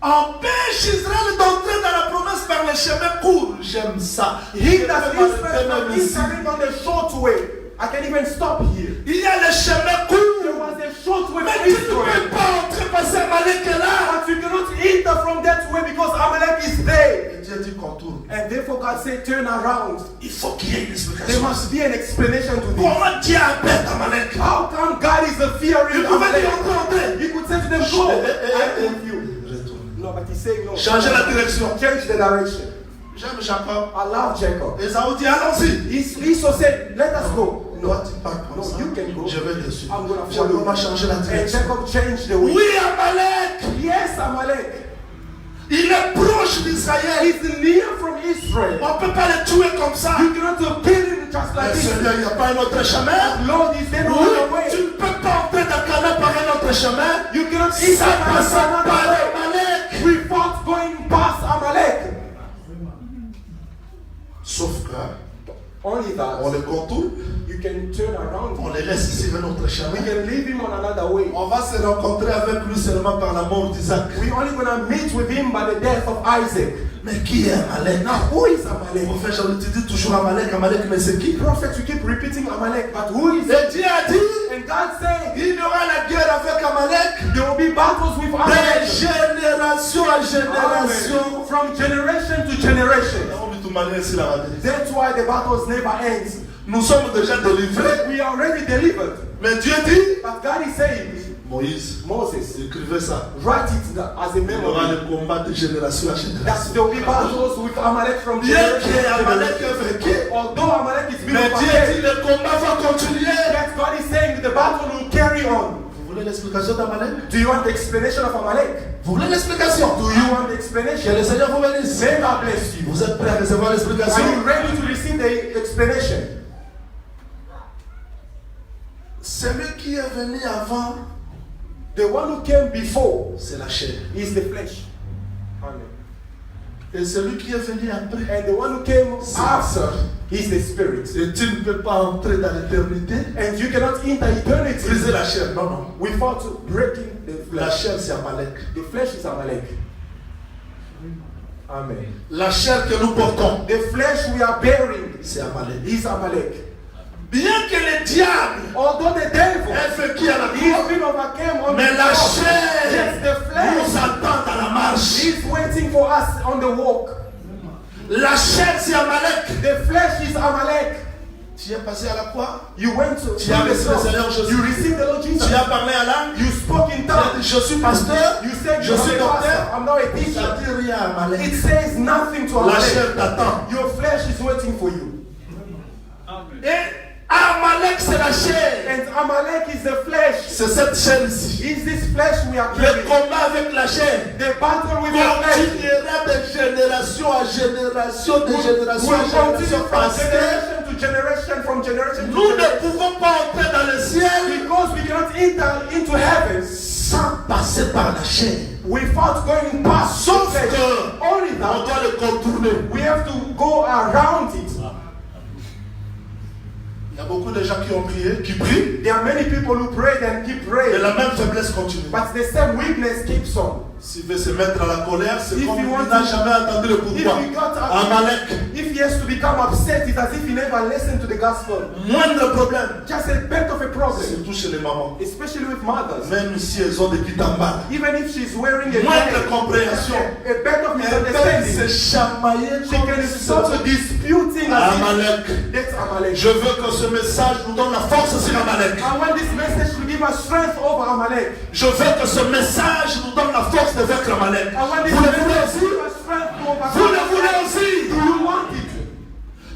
empêche Israël d'entrer dans la promesse par les chemins courts. J'aime ça. hinders Israel from entering on the short way. I can even stop here. Il y a les chemins courts. There was a short way Mais for tu ne Israel. peux pas entrer parce que Amalek est là. But you cannot enter from that way because Amalek is there. Et Dieu dit qu'on tourne. And therefore God said, turn around. Il faut qu'il y ait une There explication. must be an explanation to this. Comment Dieu appelle Amalek? How come God is a fearing Il pouvait dire Amalek? entrez. He could say to them, go. I'm with you. Retourne. No, but he's saying no. Changez la direction. Change the direction. J'aime Jacob. I love Jacob. Esaü dit allons-y. Esau said, let us go. Toi tu pars comme No, ça. you can go. Je vais dessus. I'm gonna Jacob follow. va changer la And direction. Jacob changed the way. Oui, Amalek. Yes, Amalek. Il est proche d'Israël. He's near from Israel. On ne peut pas le tuer comme ça. You cannot kill him just like Mais this. Seigneur, il n'y a pas un autre chemin. Lord, is there no Oui, other way? tu ne peux pas entrer dans Canaan par un autre chemin. You cannot Ça enter passe another par way. Amalek. Without going past Amalek. Sauf que Only on that les contourne, you can turn around. on les laisse ici un autre We chemin. can leave him on another way. On va se rencontrer avec lui seulement par la mort d'Isaac. We're only gonna meet with him by the death of Isaac. Mais qui est Amalek? Now, who is Amalek? Prophète, je te dis toujours Amalek, Amalek, mais c'est qui? Prophet, you keep repeating Amalek, but who is it? Et Dieu a dit, And God said il y aura la guerre avec Amalek there will be battles with de Amalek. génération à génération. Amen. From generation to generation. That's That's why the battles never ends. Nous sommes déjà délivrés. We are already delivered. Mais Dieu dit, But God is saying, Moïse Moses, écrivait ça. write it as a Il y aura memory. le combat de génération à That génération. there will be battles with Amalek from Bien generation que to Amalek generation. ait vaincu, Although Amalek is being mais Dieu overcome, dit le combat va continuer. yet God is saying the battle will carry on. Vous voulez l'explication d'Amalek? Do you want the explanation of Amalek? Vous voulez l'explication? Do you want the Que explanation? le Seigneur vous bénisse. May God bless you. Vous êtes prêts à recevoir Are l'explication? you ready to receive the explanation? Celui qui est venu avant, The one who came before c'est la chair. is the flesh. Amen. Et celui qui est venu après, And the one who came c'est after is the spirit. Et tu ne peux pas entrer dans l'éternité, And you cannot enter eternity briser la chair. Non, non. without breaking the La flesh. chair, c'est Amalek. The flesh is Amalek. Amen. La chair que nous portons, The flesh we are bearing c'est Amalek. is Amalek. Bien que le diable Although the devil ait vaincu à la is croix, been overcame on mais the la cross, chair yes, the nous flesh attend dans la marche. is waiting for us on the walk. La chair, c'est Amalek. The flesh is Amalek. Tu es passé à la croix, You went to tu as reçu le Seigneur you Jésus. received the Lord Jesus. Tu as parlé à l'âme. You spoke in Tu as dit, tongues. je suis pasteur, You said je you suis are a pastor. docteur. I'm now a Ça teacher. dit rien à Amalek. It says nothing to La Amalek. chair t'attend. Your flesh is waiting for you. Et Amalek, c'est la chair. And Amalek is the flesh. C'est cette chair ici. Is this flesh we are Le carrying? combat avec la chair The battle with the flesh continuera de génération à génération, de génération will à continue génération. from Parce que generation to generation, from generation to nous ne generation. pouvons pas entrer dans le ciel Because we cannot enter into heaven sans passer par la chair. without going past the Sauf flesh. que Only on that doit le contourner. we have to go around it. Il y a beaucoup de gens qui ont prié, qui prient, There are many people who pray and keep et praying, la même faiblesse continue. but the same weakness keeps on. S'il veut se mettre à la colère, c'est If comme you il want n'a to- jamais entendu le pourquoi. If he got Amalek, if he has to become upset, it's as if he never listened to the gospel. moindre problème, Just a bit of a problem, surtout chez les mamans. especially with mothers. Même si elles ont des kitambas, Even if she's wearing a moindre veil, compréhension, a bit of elles peuvent misunderstanding, se chamailler she can start comme disputing as if Amalek. that's Amalek. Je veux que ce message nous donne la force sur Amalek. I want this message to give us strength over Amalek. Je veux que ce message nous donne la force de vaincre Amalek. I want this Vous le message voulez to aussi? give us strength to overcome. Vous le voulez aussi? Do you want it?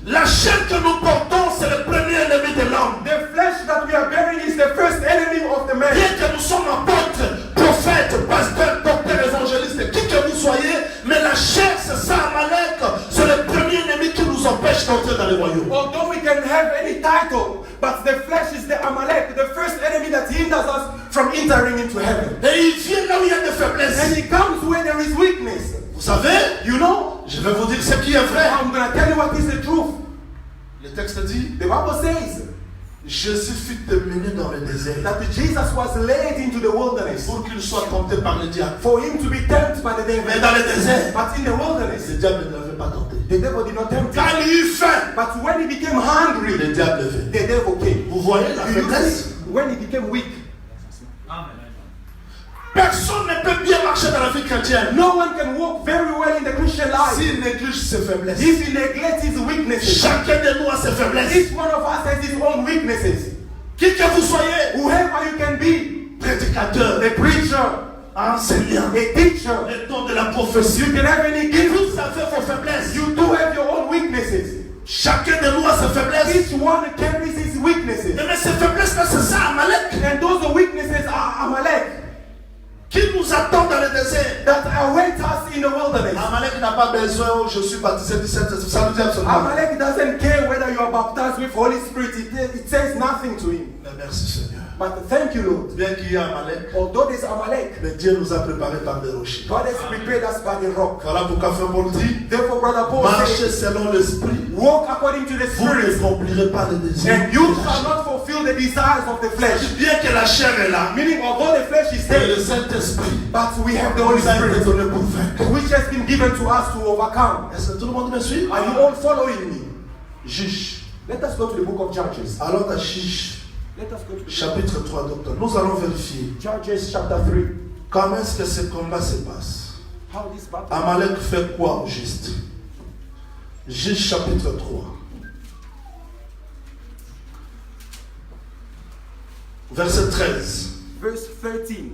La chair que nous portons, c'est le premier ennemi de l'homme. The flesh that we are bearing is the first enemy of the man. Bien que nous sommes apôtres, prophètes, pasteurs, docteurs, évangélistes, qui que vous soyez, mais la chair, c'est ça, Amalek. C'est le premier ennemi qui nous empêche d'entrer dans les royaumes. Although we can have any title, but the flesh is the Amalek, the first enemy that hinders us from entering into heaven. Et il vient là où il y a des And faiblesses. he comes where there is weakness. Vous savez, You know, je vais vous dire ce qui est vrai. I'm going to tell you what is the truth. Le texte dit, The Bible says Jésus fut mené dans le désert that Jesus was led into the wilderness pour qu'il soit tenté par le diable. for him to be tempted by the Mais devil. dans le désert, But in the wilderness, le diable ne l'avait pas tenté. the devil did not tempt him. Quand il eut faim, But when he became hungry, le diable le fait. the devil came. Vous voyez la Do you faiblesse? see? When he became weak, Personne ne peut bien marcher dans la vie chrétienne no one can walk very well in the Christian life s'il néglige ses faiblesses. if he neglects his weaknesses. Chacun de nous a ses faiblesses. Each one of us has his own weaknesses. Qui que vous soyez, Whoever you can be, prédicateur, a preacher, enseignant, a teacher, le don de la prophétie, you can have any gift. vous avez vos faiblesses. You do have your own weaknesses. Chacun de nous a ses faiblesses. Each one carries his weaknesses. Mais ces faiblesses-là, c'est ça, Amalek, And those weaknesses are Amalek qui nous attend dans le désert. that await us in the wilderness. Amalek n'a pas besoin, oh, je suis baptisé du Saint-Esprit. Ça nous dit absolument. Amalek doesn't care whether you are baptized with Holy Spirit. It says nothing to him. Mais merci Seigneur. But thank you, Lord. Bien qu'il y ait Amalek, Although there's Amalek, mais Dieu nous a préparés par des rochers. God has prepared us by the rock. Voilà pourquoi Frère Paul dit, Therefore, Brother Paul marchez says, selon l'esprit. walk according to the Vous ne Spirit, accomplirez pas les désirs. and you shall not fulfill the desires of the flesh. Bien que la chair est là, Meaning, although the flesh is et le dead, Saint-Esprit but we have the Holy nous a été Spirit, donné pour vaincre. which has been given to us to overcome. Est-ce que tout le monde me suit? Are you all following me? Juge. Let us go to the book of Judges. Allons à Juge, Let us go to chapitre 3, docteur. Nous allons vérifier Judges chapter 3. comment est-ce que ce combat se passe. How this battle. Amalek fait quoi au juste? Juge, chapitre 3. Verset 13. Verse 13.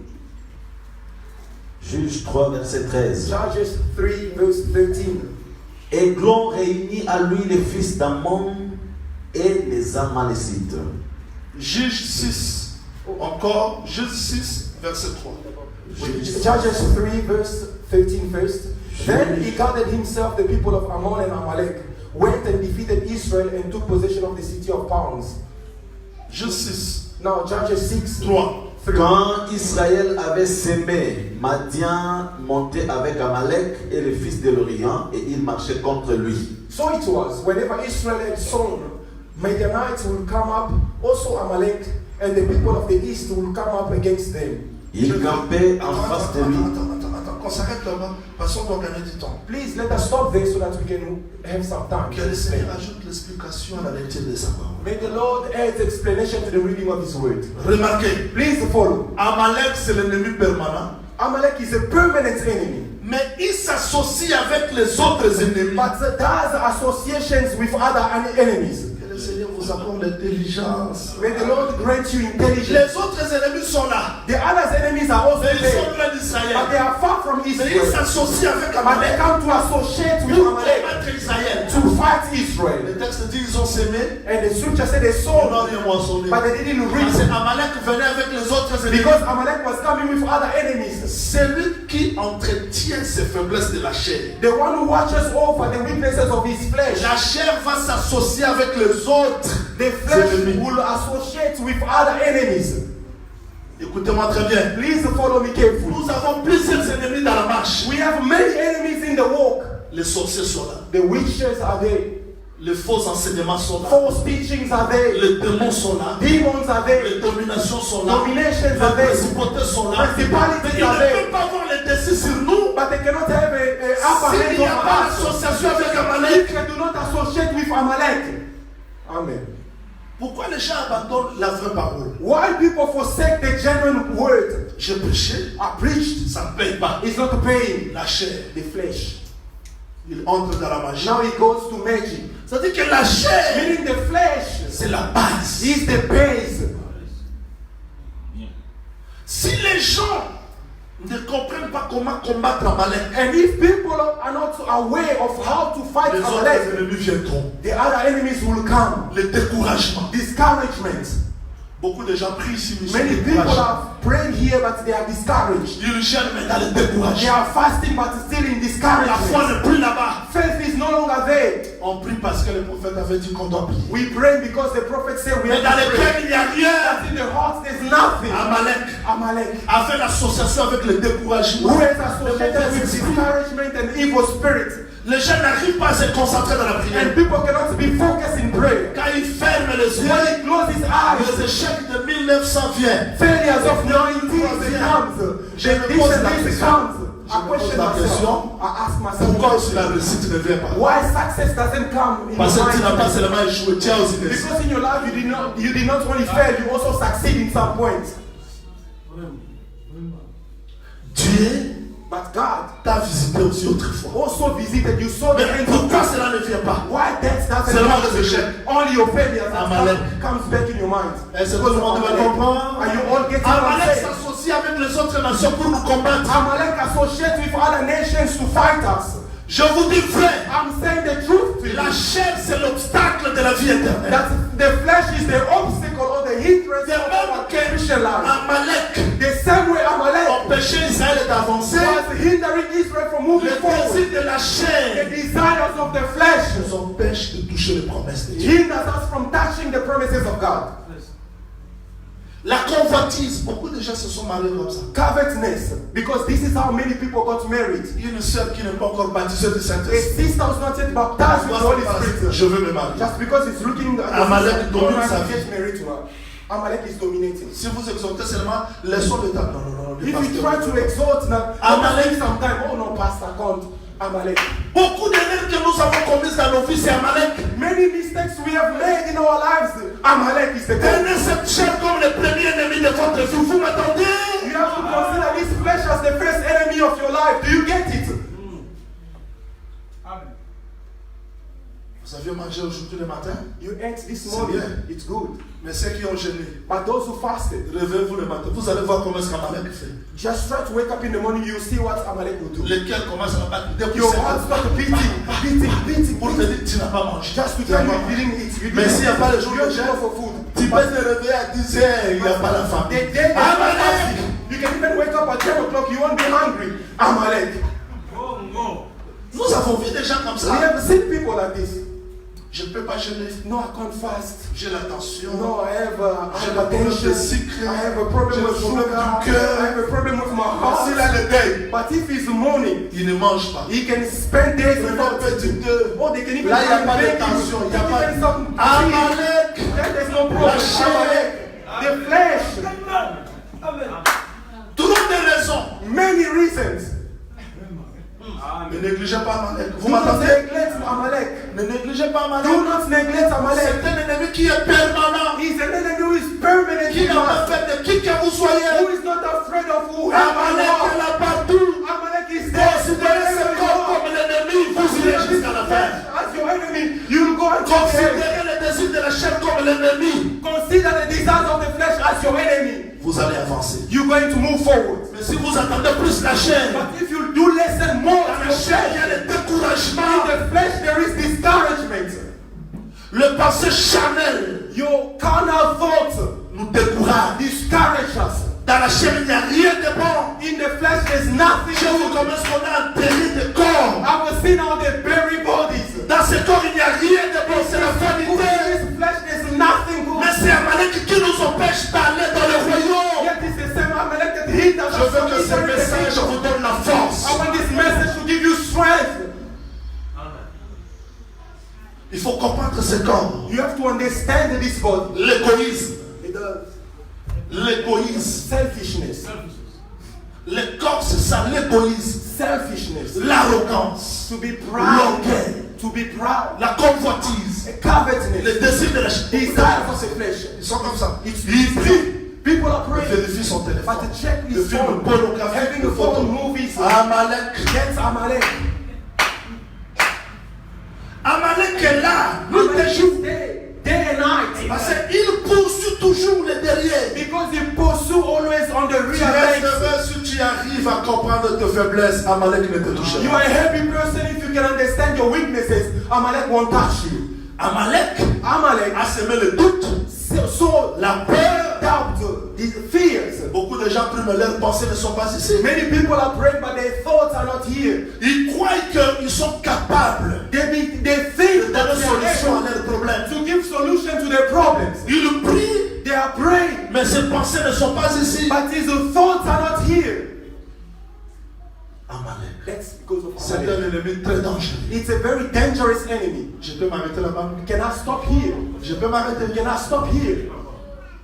Juge 3, verset 13. Judges 3, verse 13. Églon réunit à lui les fils d'Ammon et les Amalécites. Juge 6, encore, Juge 6, verset 3. Judges 3, verse 13 first. Then he gathered himself the people of Ammon and Amalek, went and defeated Israel and took possession of the city of palms. Juge 6, Now Judges 6, 3. Quand Israël avait sémé, Madian montait avec Amalek et les fils de l'Orient et il marchait contre lui. So it was, whenever Israel had sown, Midianites will come up, also Amalek, and the people of the east will come up against them. Il campait en face de lui. Attends, qu'on s'arrête là-bas, parce qu'on doit gagner du temps. Please let us stop there so that we can have some time. Que le Seigneur ajoute l'explication à la lecture de sa parole. May the Lord add explanation to the reading of His word. Remarquez, Please follow. Amalek c'est l'ennemi permanent, Amalek is a permanent enemy, mais il s'associe avec les autres ennemis. but does associations with other enemies. Que le Seigneur vous accorde l'intelligence. May the Lord grant you intelligence. Les autres ennemis sont là, The other enemies are also mais ils sont there, loin but d'Israël. they are far from Mais ils Israel. s'associent avec But they Amalek come to associate with pour Amalek combattre Israël. to fight Israel. Le texte dit ils ont sémé, And the scripture said they ils sown, n'ont rien moissonné. but they didn't reap. Parce que Amalek venait avec les autres ennemis. Because Amalek was coming with other enemies. Celui qui entretient ses faiblesses de la chair. The one who watches over the weaknesses of his flesh. La chair va s'associer avec les autres. The flesh ennemis. will associate with other enemies. Écoutez-moi très bien. Please follow me carefully. Nous avons plusieurs ennemis dans la marche. We have many enemies in the walk. Les sorciers sont là. The witches are there. Les faux enseignements sont là. False teachings are there. Les démons sont là. Demons are there. Les dominations sont là. Dominations Les are there. principautés sont là. Mais Principalities ils are ne there. peuvent pas avoir les dessus sur nous. But they cannot have a upper S'il hand n'y a pas on us. d'association avec If Amalek. they do not associate with Amalek. Amen. Pourquoi les gens abandonnent la vraie parole? Why people forsake the genuine word? J'ai prêché, I preached. ça ne paye pas. It's not paying La chair, the flesh. il entre dans la magie. Now he goes to magic. C'est-à-dire que la chair, Meaning the flesh c'est la base. is the base. Si les gens ne comprennent pas comment combattre Amalek, And if people are not aware of how to fight les autres Amalek, ennemis viendront. the other enemies will come. Le découragement. Discouragement. Beaucoup de gens prient ici, mais ils sont Many people découragés. are praying here, but they are discouraged. Ils jeûnent, mais dans le They découragement. are fasting, but still in La foi discouragement. n'est plus là-bas. Faith is no longer there. On prie parce que le prophète avait dit qu'on doit prier. We pray because the prophet said we Mais dans have to le pray. cœur, il n'y a rien. But in the heart, there's nothing. Amalek Amalek, a fait l'association avec le découragement. who is Le associated mauvais with esprit. discouragement and evil spirit. Les gens n'arrivent pas à se concentrer dans la prière. And people cannot be focused in prayer. Quand ils ferment les yeux, When he closes his eyes, les échecs de 1900 viennent. failures of 90s comes. Je The me pose la disability question. comes. Je I me pose question la question. myself. I ask myself, Pourquoi si la réussite ne vient pas? why success doesn't come in Parce your que tu n'as pas life? seulement échoué, tu as aussi des. Because in your life you did not only fail, you also succeed in some point. Dieu But God t'a visité aussi autrefois. also visited you, saw the Mais hand of pourquoi God. cela ne vient pas? Why that doesn't Seulement come les to you? échecs. Only your failures that Amalek. comes back in your mind. Est-ce que Because tout le monde of va Amalek. comprendre? Are you all getting what I'm Amalek saying? s'associe avec les autres nations pour nous combattre. Amalek associates with other nations to fight us. Je vous dis vrai, I'm saying the truth to you. la chair c'est l'obstacle de la vie éternelle. That the flesh is the obstacle or the hindrance De of même our que Christian life. Amalek The same way Amalek empêchait Israël d'avancer, was hindering Israel from moving le forward. désir de la The chair desires of the flesh nous empêche de toucher les promesses de Dieu. hinders us from touching the promises of God. La convoitise, beaucoup de gens se sont mariés comme ça. Covetousness, because this is how many people got married. Une sœur qui n'est pas encore baptisée du A Saint-Esprit. sister was not yet baptized with the Holy Spirit. Je veux me marier. Just because it's looking at Amalek the domine sister, sa to vie. get married to her. Amalek is dominating. Si vous exhortez seulement, laissons le temps. Non, non, non. le If you pasteur- try to exhort now, Amalek. sometime, oh no, pastor, can't. Amalek. Beaucoup d'erreurs que nous avons commises dans nos vies, c'est Amalek. Many mistakes we have made in our lives. Amalek is the cause. Tenez cette chair comme le premier ennemi de votre vie. Vous m'attendez? You have to consider this flesh as the first enemy of your life. Do you get it? Vous Vous aviez mangé aujourd'hui le matin? You ate this C'est morning. bien. It's good. Mais ceux qui ont jeûné, But those who fasted, réveillez-vous le matin. Vous allez voir comment est-ce qu'Amalek fait. just try to wake up in the morning, you'll see what Amalek will do. Lesquels commencent à battre depuis Your 7 heart ans. start beating. Pour te dire que tu n'as pas mangé. Just to Tu n'as tell you pas you mangé. didn't eat. You Mais didn't s'il n'y a pas le jour you de don't jeûne, go for food. tu peux te réveiller à 10 h, il n'y a pas la faim. The day that Amalek! you can even wake up at 10 o'clock, you won't be hungry. Amalek. Nous avons vu des gens comme We ça. have seen people like this. Je ne peux pas jeûner. No, I can't fast. J'ai la tension. No, I have J'ai le problème hypertension. de sucre. I have a problem J'ai le with problème sugar. du cœur. I have a problem with my S'il a heart. le deuil, But if it's morning, il ne mange pas. he can spend days Il without fait eating. petit deux. Oh, they can even Là, il n'y a pas de bake you. tension. Il n'y a They pas can even some tea. Amalek! Then there's no problem. La chair. Amalek. The flesh. Trop de raisons. Many reasons. Ne négligez pas Amalek. Vous Do not m'entendez? neglect Amalek. Ne négligez pas Amalek. Do not neglect Amalek. C'est un ennemi qui est permanent. He's an enemy who is permanent Qui in n'a pas us. fait de qui que vous Who soyez. is not afraid of who Amalek est là partout. Amalek is there. Considérez ce corps comme l'ennemi. Vous irez jusqu'à la fin. As your enemy, you will go and consider Considérez le désir de la chair comme l'ennemi. the desires of the flesh as your enemy. Vous allez avancer. You're going to move forward. Mais si vous attendez plus la chair, But if you do less and more dans to la your chair, il y flesh, a le découragement. in the flesh there is discouragement. Le passé charnel Your carnal thoughts nous décourage. discourage us. Dans la chair, il n'y a rien de bon. In the flesh there's nothing. Chez vous, comment est-ce qu'on a enterré des corps? I was seeing all the buried bodies. Dans ce corps, il n'y a rien de bon. C'est la In vanité. this flesh there's nothing good. Mais c'est Amalek qui nous empêche d'aller dans le royaume. Yet it's the same Amalek that he does. Je veux que ce message vous donne la force. I want this message to give you strength. Il faut comprendre ce corps. You have to understand this body. L'égoïsme. The L'égoïsme. selfishness. Le corps, c'est ça, l'égoïsme. Selfishness. L'arrogance. To be proud. L'orgueil. To be proud. La convoitise. Covetousness. Les désirs de la chair. Desire of the flesh. Ils sont comme ça. It's Ils prient. People are Il praying. vérifie son téléphone. But to check Le his film phone. pornographique. Having Le a phone photo. movies. Amalek. Gets Amalek. Amalek est là. Nuit et Amalek jour. is day and night. Parce qu'il poursuit toujours les derrière. Because he pursue always on the Tu real restes legs. heureux si tu arrives à comprendre tes faiblesses. Amalek ne te touche You pas. are a happy person if you can understand your weaknesses. Amalek won't touch you. Amalek Amalek a semé le doute, so la peur. doubt, the fears. Beaucoup de gens prient, mais leurs pensées ne sont pas ici. Many people are praying, but their thoughts are not here. Ils croient qu'ils sont capables They de think that they donner solution are à leurs problèmes. able to give solution to their problems. Ils prient, They are praying, mais ces pensées ne sont pas ici. but his thoughts are not here. Amalek. That's because of C'est un Amalek. ennemi très dangereux. It's a very dangerous enemy. Je peux m'arrêter là-bas. You cannot stop here. Je peux m'arrêter. You cannot stop here.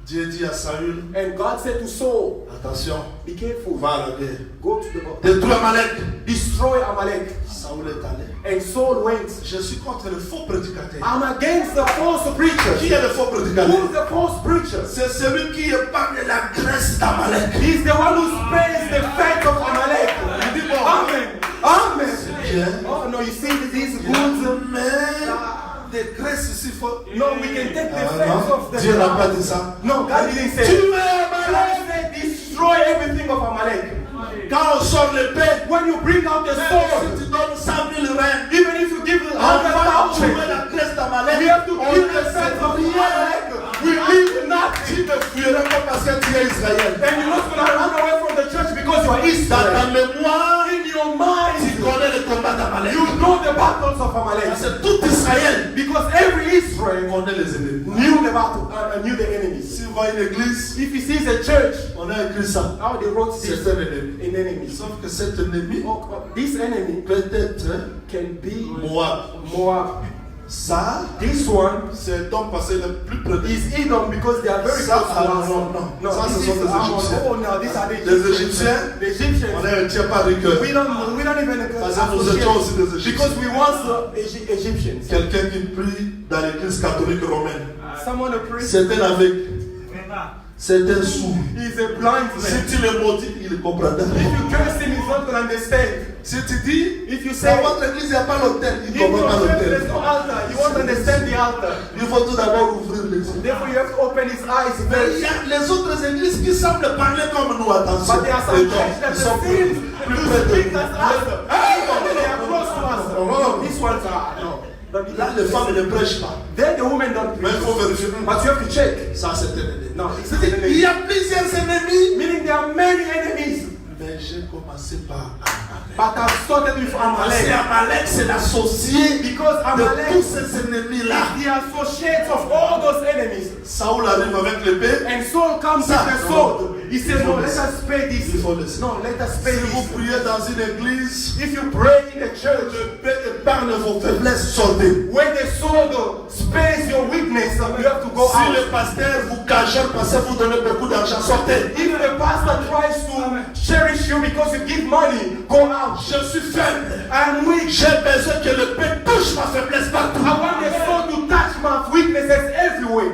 Dieu dit à Saül, And God said to Saul, attention, be careful. va à la guerre. Go to the battle. Détruis Amalek. Destroy Amalek. Saül est allé. And Saul went. Je suis contre le faux prédicateur. I'm against the false preacher. Qui est le faux prédicateur? Who's the false preacher? C'est celui qui épargne la graisse d'Amalek. He's the one who spares the fat of Amalek. Il dit bon, Amen. Amen. Dieu. Oh no, you see these goods. Mais des graisses ici, faut. No, we can take the Ah, fat non. of the Dieu n'a pas dit ça. No, God didn't say. Tu God es Amalek. said destroy everything of Amalek. Quand on sort l'épée, When you bring out the si sword, tu donnes 100 000 reins, even if you give on va tuer 100,000, la graisse d'Amalek. we have to On kill ne the fat sait of rien. Amalek. We leave nothing. Tu ne fuiras pas parce que tu es Israël. And you're not going to run away from the church because you are Dans ta Israel. mémoire, In your tu mind, connais le combat d'Amalek. you know the battles of Amalek. C'est tout Israël Because every Israel connaît les ennemis. knew the battle and knew the enemies. Si on voit une église, If he sees a church, on a écrit ça. how they wrote this, C'est un ennemi. an enemy. Sauf que cet ennemi Oh, this enemy peut être can be Moab. Moab. Ça, This one c'est donc parce qu'il est plus près is Edom because they are very Ça, close to us. non. Ça, ce this sont is des Ammon. Égyptiens. Oh no, these are the Les Egyptians. Égyptiens, The Egyptians. on ne tient pas avec eux. We don't even Parce que nous étions aussi des Égyptiens. because we once Egyptians. Quelqu'un qui prie dans l'église catholique romaine. Someone a priest. C'était avec. C'est un sourd. He's a blind Si man. tu le maudis, il comprendra. If you curse him, he's not going to understand. Si tu dis, If you say, dans votre église, il n'y a pas l'autel, il if ne comprend pas your church there's l'autel. no altar, you won't understand the altar. Il faut tout d'abord ouvrir les yeux. Therefore, you have to open his eyes Mais il first. y a les autres églises qui semblent parler comme nous, attention. But there are some Et donc, churches that ils sont seem plus to près de speak nous. as us. They are close to us. No, these ones are no. Là, les femmes ne prêchent pas. Then the women don't Mais preach. il faut vérifier. But you have to check. Ça, c'est un ennemi. No, it's an Il enemy. y a plusieurs ennemis. Meaning there are many enemies. Mais j'ai commencé par Amalek. But I've started with Parce que Amalek. Amalek, c'est l'associé Because de tous Amalek ces ennemis-là. is the associate of all those enemies. Saoul arrive avec l'épée. And Saul comes with the sword. He said, no, let us spare this. Il faut laisser. No, let us spare Si vous this. priez dans une église, If you pray in the church, épargne vos faiblesses, sortez. when the sword spares your weakness, you have to go Si out. le pasteur vous cajole parce que vous donnez beaucoup d'argent, sortez. If the pastor tries to cherish you because you give money, go out. Je suis faible. I'm weak. J'ai besoin que l'épée touche ma faiblesse partout. I want the sword to touch my weaknesses everywhere.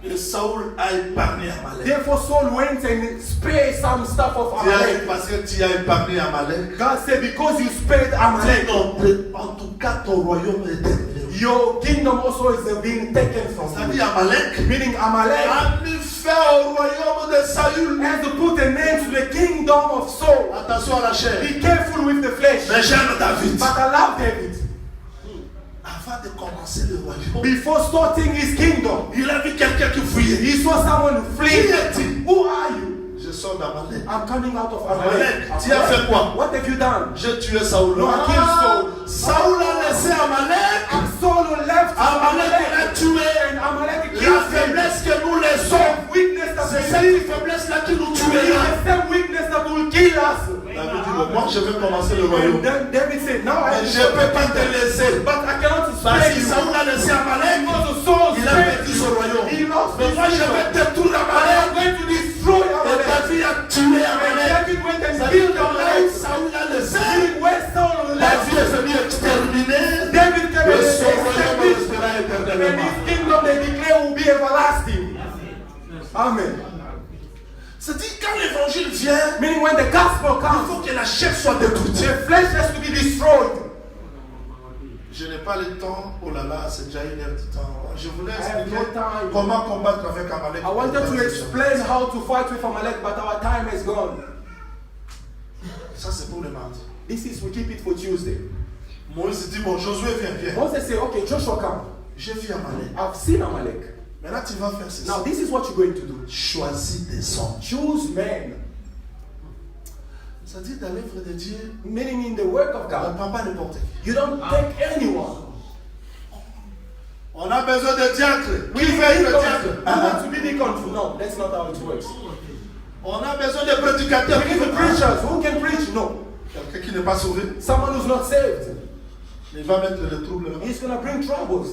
Et Saoul a épargné Amalek. Therefore, Saul went and spared some stuff of Amalek. Parce que tu as épargné Amalek. God said, because you spared Amalek, En tout cas, ton royaume est terminé. your kingdom also is being taken from Ça you. dit Amalek Meaning Amalek a mis fin au royaume de Saül. has to put a name to the kingdom of Saul. Attention à la chair. Be careful with the flesh. Mais j'aime David. But I love David. Avant de commencer le royaume, Before starting his kingdom, il a vu quelqu'un qui fuyait. he saw someone Qui flee. est-il? Who are you? Je sors d'Amalek. I'm coming out of Amalek, Amalek. tu as fait quoi? What have you done? J'ai tué Saoul. No, I killed Saul. Saoul a laissé Amalek. And Saul left Amalek l'a tué. and Amalek La killed him. faiblesse que nous laissons, The weakness that c'est we cette see faiblesse-là qui nous is tuera. the same weakness that will kill us. David dit, moi je vais commencer le And royaume. then David said, no, I Mais je ne peux pas te laisser. but I cannot Parce spare que you. Saoul a laissé Amalek. Because Saul Il a perdu son royaume. He lost Mais his moi je kingdom. vais détruire I am Amalek. going to destroy Et Amalek. David a tué And Amalek. David went and Ça dit killed que là où Amalek. Saoul a laissé, Meaning where Saul la left, vie est venue exterminer. David came Et and son royaume established, restera and éternellement. his kingdom they declare will be everlasting. Amen. C'est-à-dire quand l'évangile vient, Meaning when the gospel il comes, faut que la chair soit détruite. the flesh has to be destroyed. Je n'ai pas le temps, oh là là, c'est déjà 1 heure du temps. Je voulais have expliquer no time. comment combattre avec Amalek. I wanted to explain how to fight with Amalek, but our time is gone. Ça c'est pour le mardi. This is, we keep it for Tuesday. Moïse dit, bon, Josué, viens. Moses said, okay, Joshua, come. J'ai vu Amalek. I've seen Amalek. Maintenant tu vas faire ceci. Now, this is what you're going to do. Choisis des hommes. Choose men. C'est-à-dire dans l'œuvre de Dieu, Meaning in the work of on ne God, prend pas n'importe qui. you don't take anyone. On a besoin de diacre. We Qui veut think être of- diacre? we want to be deacons. No, that's not how it works. On a besoin de prédicateurs. We need the preachers. Who can preach? No. Quelqu'un qui n'est pas sauvé, Someone who's not saved. il va mettre le trouble là. He's going to bring troubles.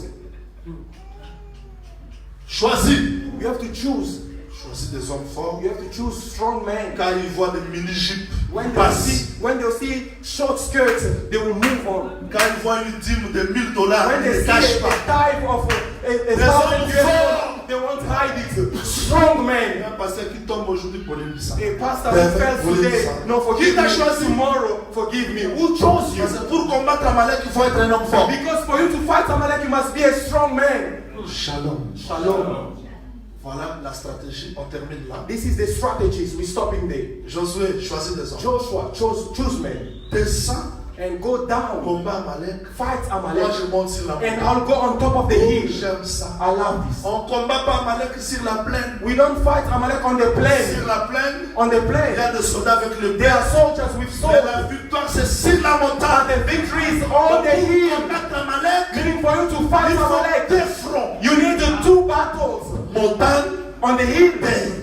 Choisis. You have to choose. Choisis des hommes forts. You have to choose strong men. Quand ils voient des mini-jupes When passer, they'll see short skirts, they will move on. quand ils voient une dîme de $1000, When ils they ne see cachent a pas. type of a Des $1,000 hommes US forts. they won't hide it. Strong men. Un pasteur qui tombe aujourd'hui pour les ça. A pastor who fell today, no, Qui forgive t'a me. choisi? Tomorrow, forgive me. Who chose you? Parce que pour combattre Amalek, il faut être un homme fort. Because for you to fight Amalek, you must be a strong man. Shalom. Shalom. Voilà la stratégie. On termine là. This is the strategies. We're stopping there. Josué, choisis des hommes. Joshua, choose men. Descends, And go down. combat Amalek. Fight Moi, Amalek. je monte sur la And montagne. I'll go on top of the hill. J'aime ça. I love this. On combat pas Amalek sur la plaine. We don't fight Amalek on the Sur plain. la plaine, On the il y plain. a des soldats avec le There blé. are soldiers with Mais swords. la victoire, c'est sur la And montagne. the victory is on the Pour hill. combattre Amalek, Meaning for you to fight il faut Amalek, deux fronts. you need the two battles. Montagne, On the hill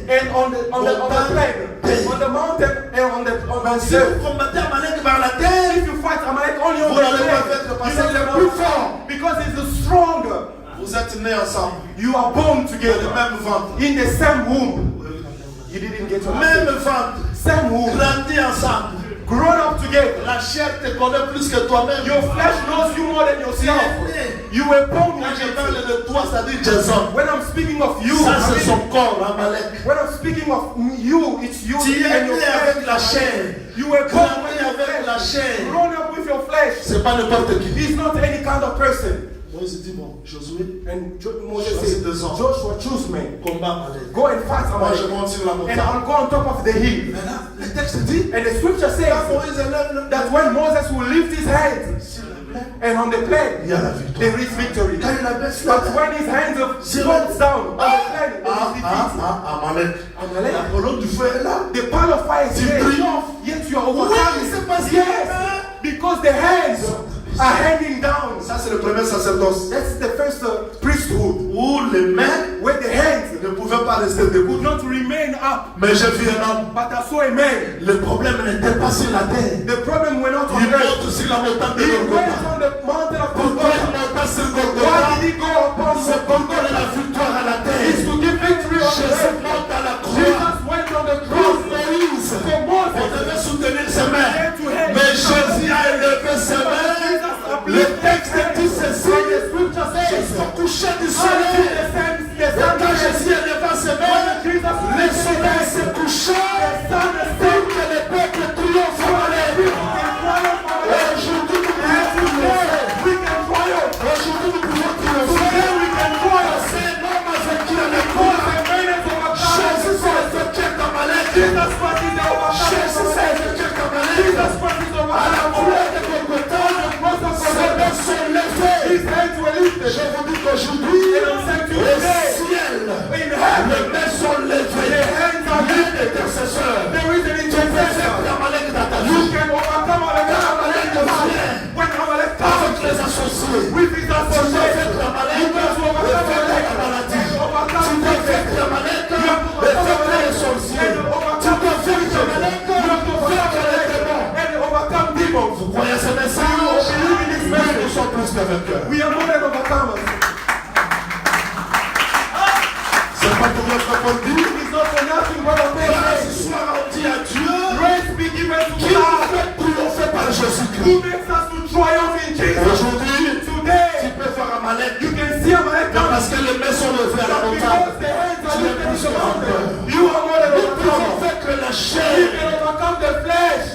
and on the plain. On the mountain and on the si vous earth. combattez Amalek par la terre, If you fight Amalek only on vous the n'allez pas plain, être you passé will le never plus fight fort. because it's stronger. Vous êtes nés ensemble. You are born Le together même ventre. in the same womb. You didn't get to Même ventre. same womb. Grandis ensemble. grown up together. La chair te connaît plus que toi-même. Your flesh knows you more than yourself. You were born Quand with je it. parle de toi, c'est-à-dire Jason. When I'm speaking of you, Ça, I c'est mean, son corps, Amalek. when I'm speaking of you, it's you Tu es and your né avec la flesh. chair. You were born Grandi with your avec la flesh. chair. Grown up with your flesh. C'est pas n'importe qui. He's not any kind of person. Moïse dit, bon, Josué, And Moses Choisis said, 2 ans. Joshua, choose me. combat Amalek. Go and fight Moi, je Amalek. monte sur la And montagne. I'll go on top of the hill. Mais là, le texte dit, And the scripture quand says Moïse lève le that when Moses will lift his hands sur la plaine, and on the il plain, y a la victoire. there is victory. Quand il abaisse la But main, when his hands falls down on the plain, there is defeat. Amalek. Amalek. La colonne du feu est là. The pile of fire is Tu there. triomphes. Yet you are Oui, overcoming. c'est parce que Yes, because the hands are hanging down. ça, c'est le premier sacerdoce. That's the first priesthood, Où les mains where the hands ne pouvaient pas rester debout. would not remain up, Mais j'ai vu un homme. but I saw a man. Le problème n'était pas sur la terre. The problem were not on Il earth. monte sur la montagne de He went Golgotha. on the mountain of Pourquoi il Golgotha. monte sur Why Golgotha? did he go upon C'est the pour donner la victoire à la It's terre. to give victory on the Jésus earth. monte à la croix. Jesus went on the Pour cross Moïse, for on Moses. devait soutenir ses mains. Hand to hand. Mais Jésus a élevé ses mains. Le texte dit ceci. And the scripture says, Jusqu'au coucher du until soleil. the Et sun quand rises, Jésus éleva ses mains, le soleil s'est couché. Pour que le peuple triomphe sur les rues. Aujourd'hui, nous pouvons triompher. we can triumph. Aujourd'hui, nous pouvons triompher. Today we can triumph. C'est un homme avec qui on est Because quoi? the man is overcome. Jésus s'est vaincu d'Amalek. Jesus Christ is the Jésus overcomer. s'est vaincu d'Amalek. Jesus Christ is the À la overcomer. croix de Golgotha, ses mains sont levées. His hands were lifted. Je vous dis qu'aujourd'hui, And I'm saying to you au today, ciel, in heaven, les mains sont levées. the hands are Il y a lifted. des intercesseurs. There is an Tu peux faire intercessor. l'Amalek dans ta You vie. can overcome Amalek. When Amalek Avec comes les associés. with his Tu peux associates, faire l'Amalek you can et overcome faire Amalek. la maladie. And Tu overcome peux faire sickness. l'Amalek You have to et faire overcome les Amalek. sorciers. And overcome Tu peux faire l'Amalek You have to et faire les overcome démons. and overcome demons. Vous croyez ce message? believe in this message. Nous sommes plus que vainqueurs. We are more than overcomers. C'est pas pour notre Paul dit. It's not for nothing, brother. Grâce soit rendue à Dieu Grace be given to qui nous God, fait triompher par Jésus-Christ. who makes us to triumph in Jesus. Aujourd'hui, tu Today, peux faire Amalek. you can see Amalek Mais coming. parce que les mains sont levées à la Because montagne. the hands are Tu es lifted plus to the que mountain. vainqueur. You are more than Nous pouvons overcomers. vaincre la You chair. can overcome the flesh.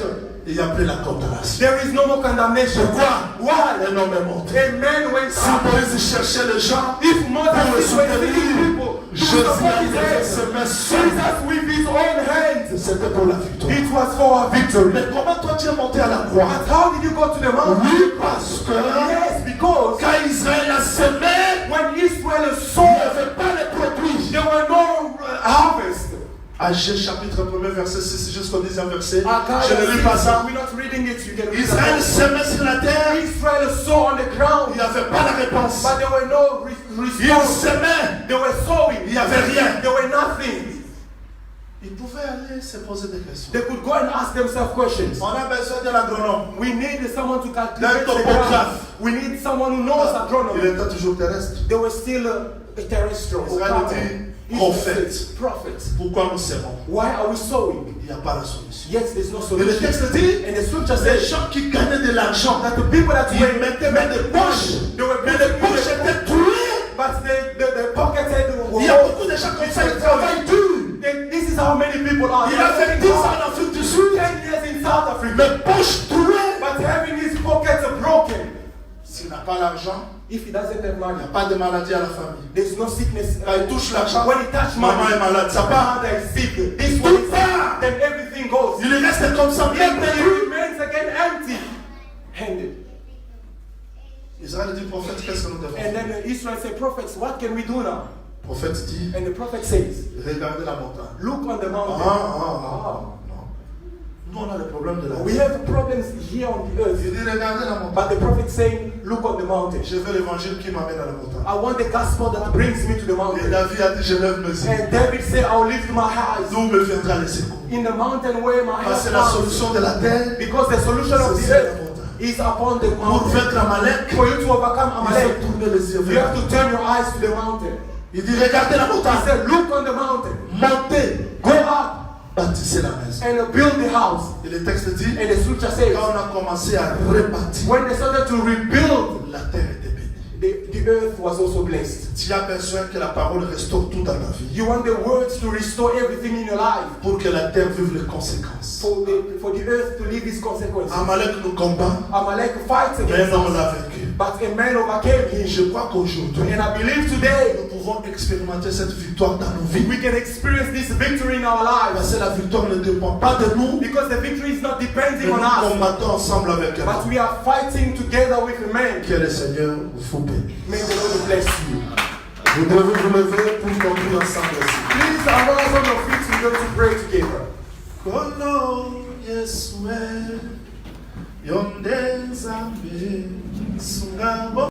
Il n'y a plus la condamnation. There is no more condemnation. Pourquoi? Why? Un homme est monté. A man went Si up. Moïse cherchait les gens, If Moses pour le was seeking soutenir, people to Jésus support a his levé hands, ses mains seules. Jesus with his own hands, C'était pour la victoire. it was for our victory. Mais comment toi tu es monté à la croix? But how did you go to the mountain? Oui, parce que Yes, because quand Israël a semé, when Israel il n'y saw, avait pas les produits. there were no harvest. Agé chapitre 1 verset 6 jusqu'au 10e verset. Isaiah Je ne lis pas 6, ça. we're not reading it. You can read Israël it. semait sur la terre, Israel saw on the ground, il n'y avait pas la réponse. but there were no Il response. semait, They were sowing. il n'y avait rien. There were nothing. Il pouvait aller se poser des questions. They could go and ask themselves questions. On a besoin de l'agronome. We need someone to D'un cultivate the topographe. ground. We need someone who knows Il agronomy. était toujours terrestre. They were still terrestrial. Israël dit prophète. Prophets. Pourquoi nous semons? Why are we sowing? Il n'y a pas de solution. Yet there's no Et le solution. texte dit, And the scripture les says gens qui gagnaient de l'argent, that the people that ils were mettaient dans des poches, they were mais les poches étaient trouées. but the pocketed Il y a beaucoup de gens comme ça, ils travaillent dur. This is how many people are. Il a fait 10 ans en Afrique du Sud, 10 years in South Africa, mais poches trouées. but having his pockets broken. S'il n'a pas l'argent, If he doesn't have il n'y money, a pas de maladie à la famille. there's no sickness. Quand il touche l'argent, When he touches maman money, est malade, ça part. father is sick. This one is sick. Then everything goes. Il reste comme ça, bien Then he perdu. remains again empty-handed. Israël dit, prophète, qu'est-ce que nous devons And faire? then Israel said, prophets, what can we do now? Le prophète dit, And the prophet says, regardez la montagne. look on the mountain. Non. Nous, on a le problème de la We vie. have problems here on the earth. Il dit, regardez la montagne. But the prophet saying, look on the mountain. Je veux l'évangile qui m'amène à la montagne. I want the gospel that brings me to the Et mountain. David a dit, je lève mes yeux. And David said, I'll lift my eyes D'où me viendra les secours? in the mountain where my Parce que help la comes. solution de la terre, Because the solution of c'est the sur la earth montagne. is upon the Pour mountain. vaincre Amalek, For you to overcome il faut Amalek, tourner les yeux you vers have to turn your eyes to the mountain. Il dit, regardez la He montagne. said, look on the mountain. Montez. Go up. bâtissait la maison. and built the house. Et le texte dit, And the scripture says, quand on a commencé à rebâtir, when they started to rebuild, la terre était bénie. the earth was also blessed. Tu as besoin que la parole restaure tout dans ta vie You want the words to restore everything in your life, pour que la terre vive les conséquences. for the earth to live its consequences. Amalek nous combat, Amalek fights mais against un homme us, l'a vaincu. but a man overcame him. Je crois qu'aujourd'hui, And I believe today nous pouvons expérimenter cette victoire dans nos vies. we can experience this victory in our lives, Parce que la victoire ne dépend pas de nous, because the victory is not mais depending nous on us, combattons ensemble avec but elle. we are fighting together with a man. Que le Seigneur vous bénisse. May the Lord bless you. Vous devez vous lever pour conclure ensemble ici. Please arise on your feet to go to pray together. Kono Yesue, Yonde Zambe, Sungabo.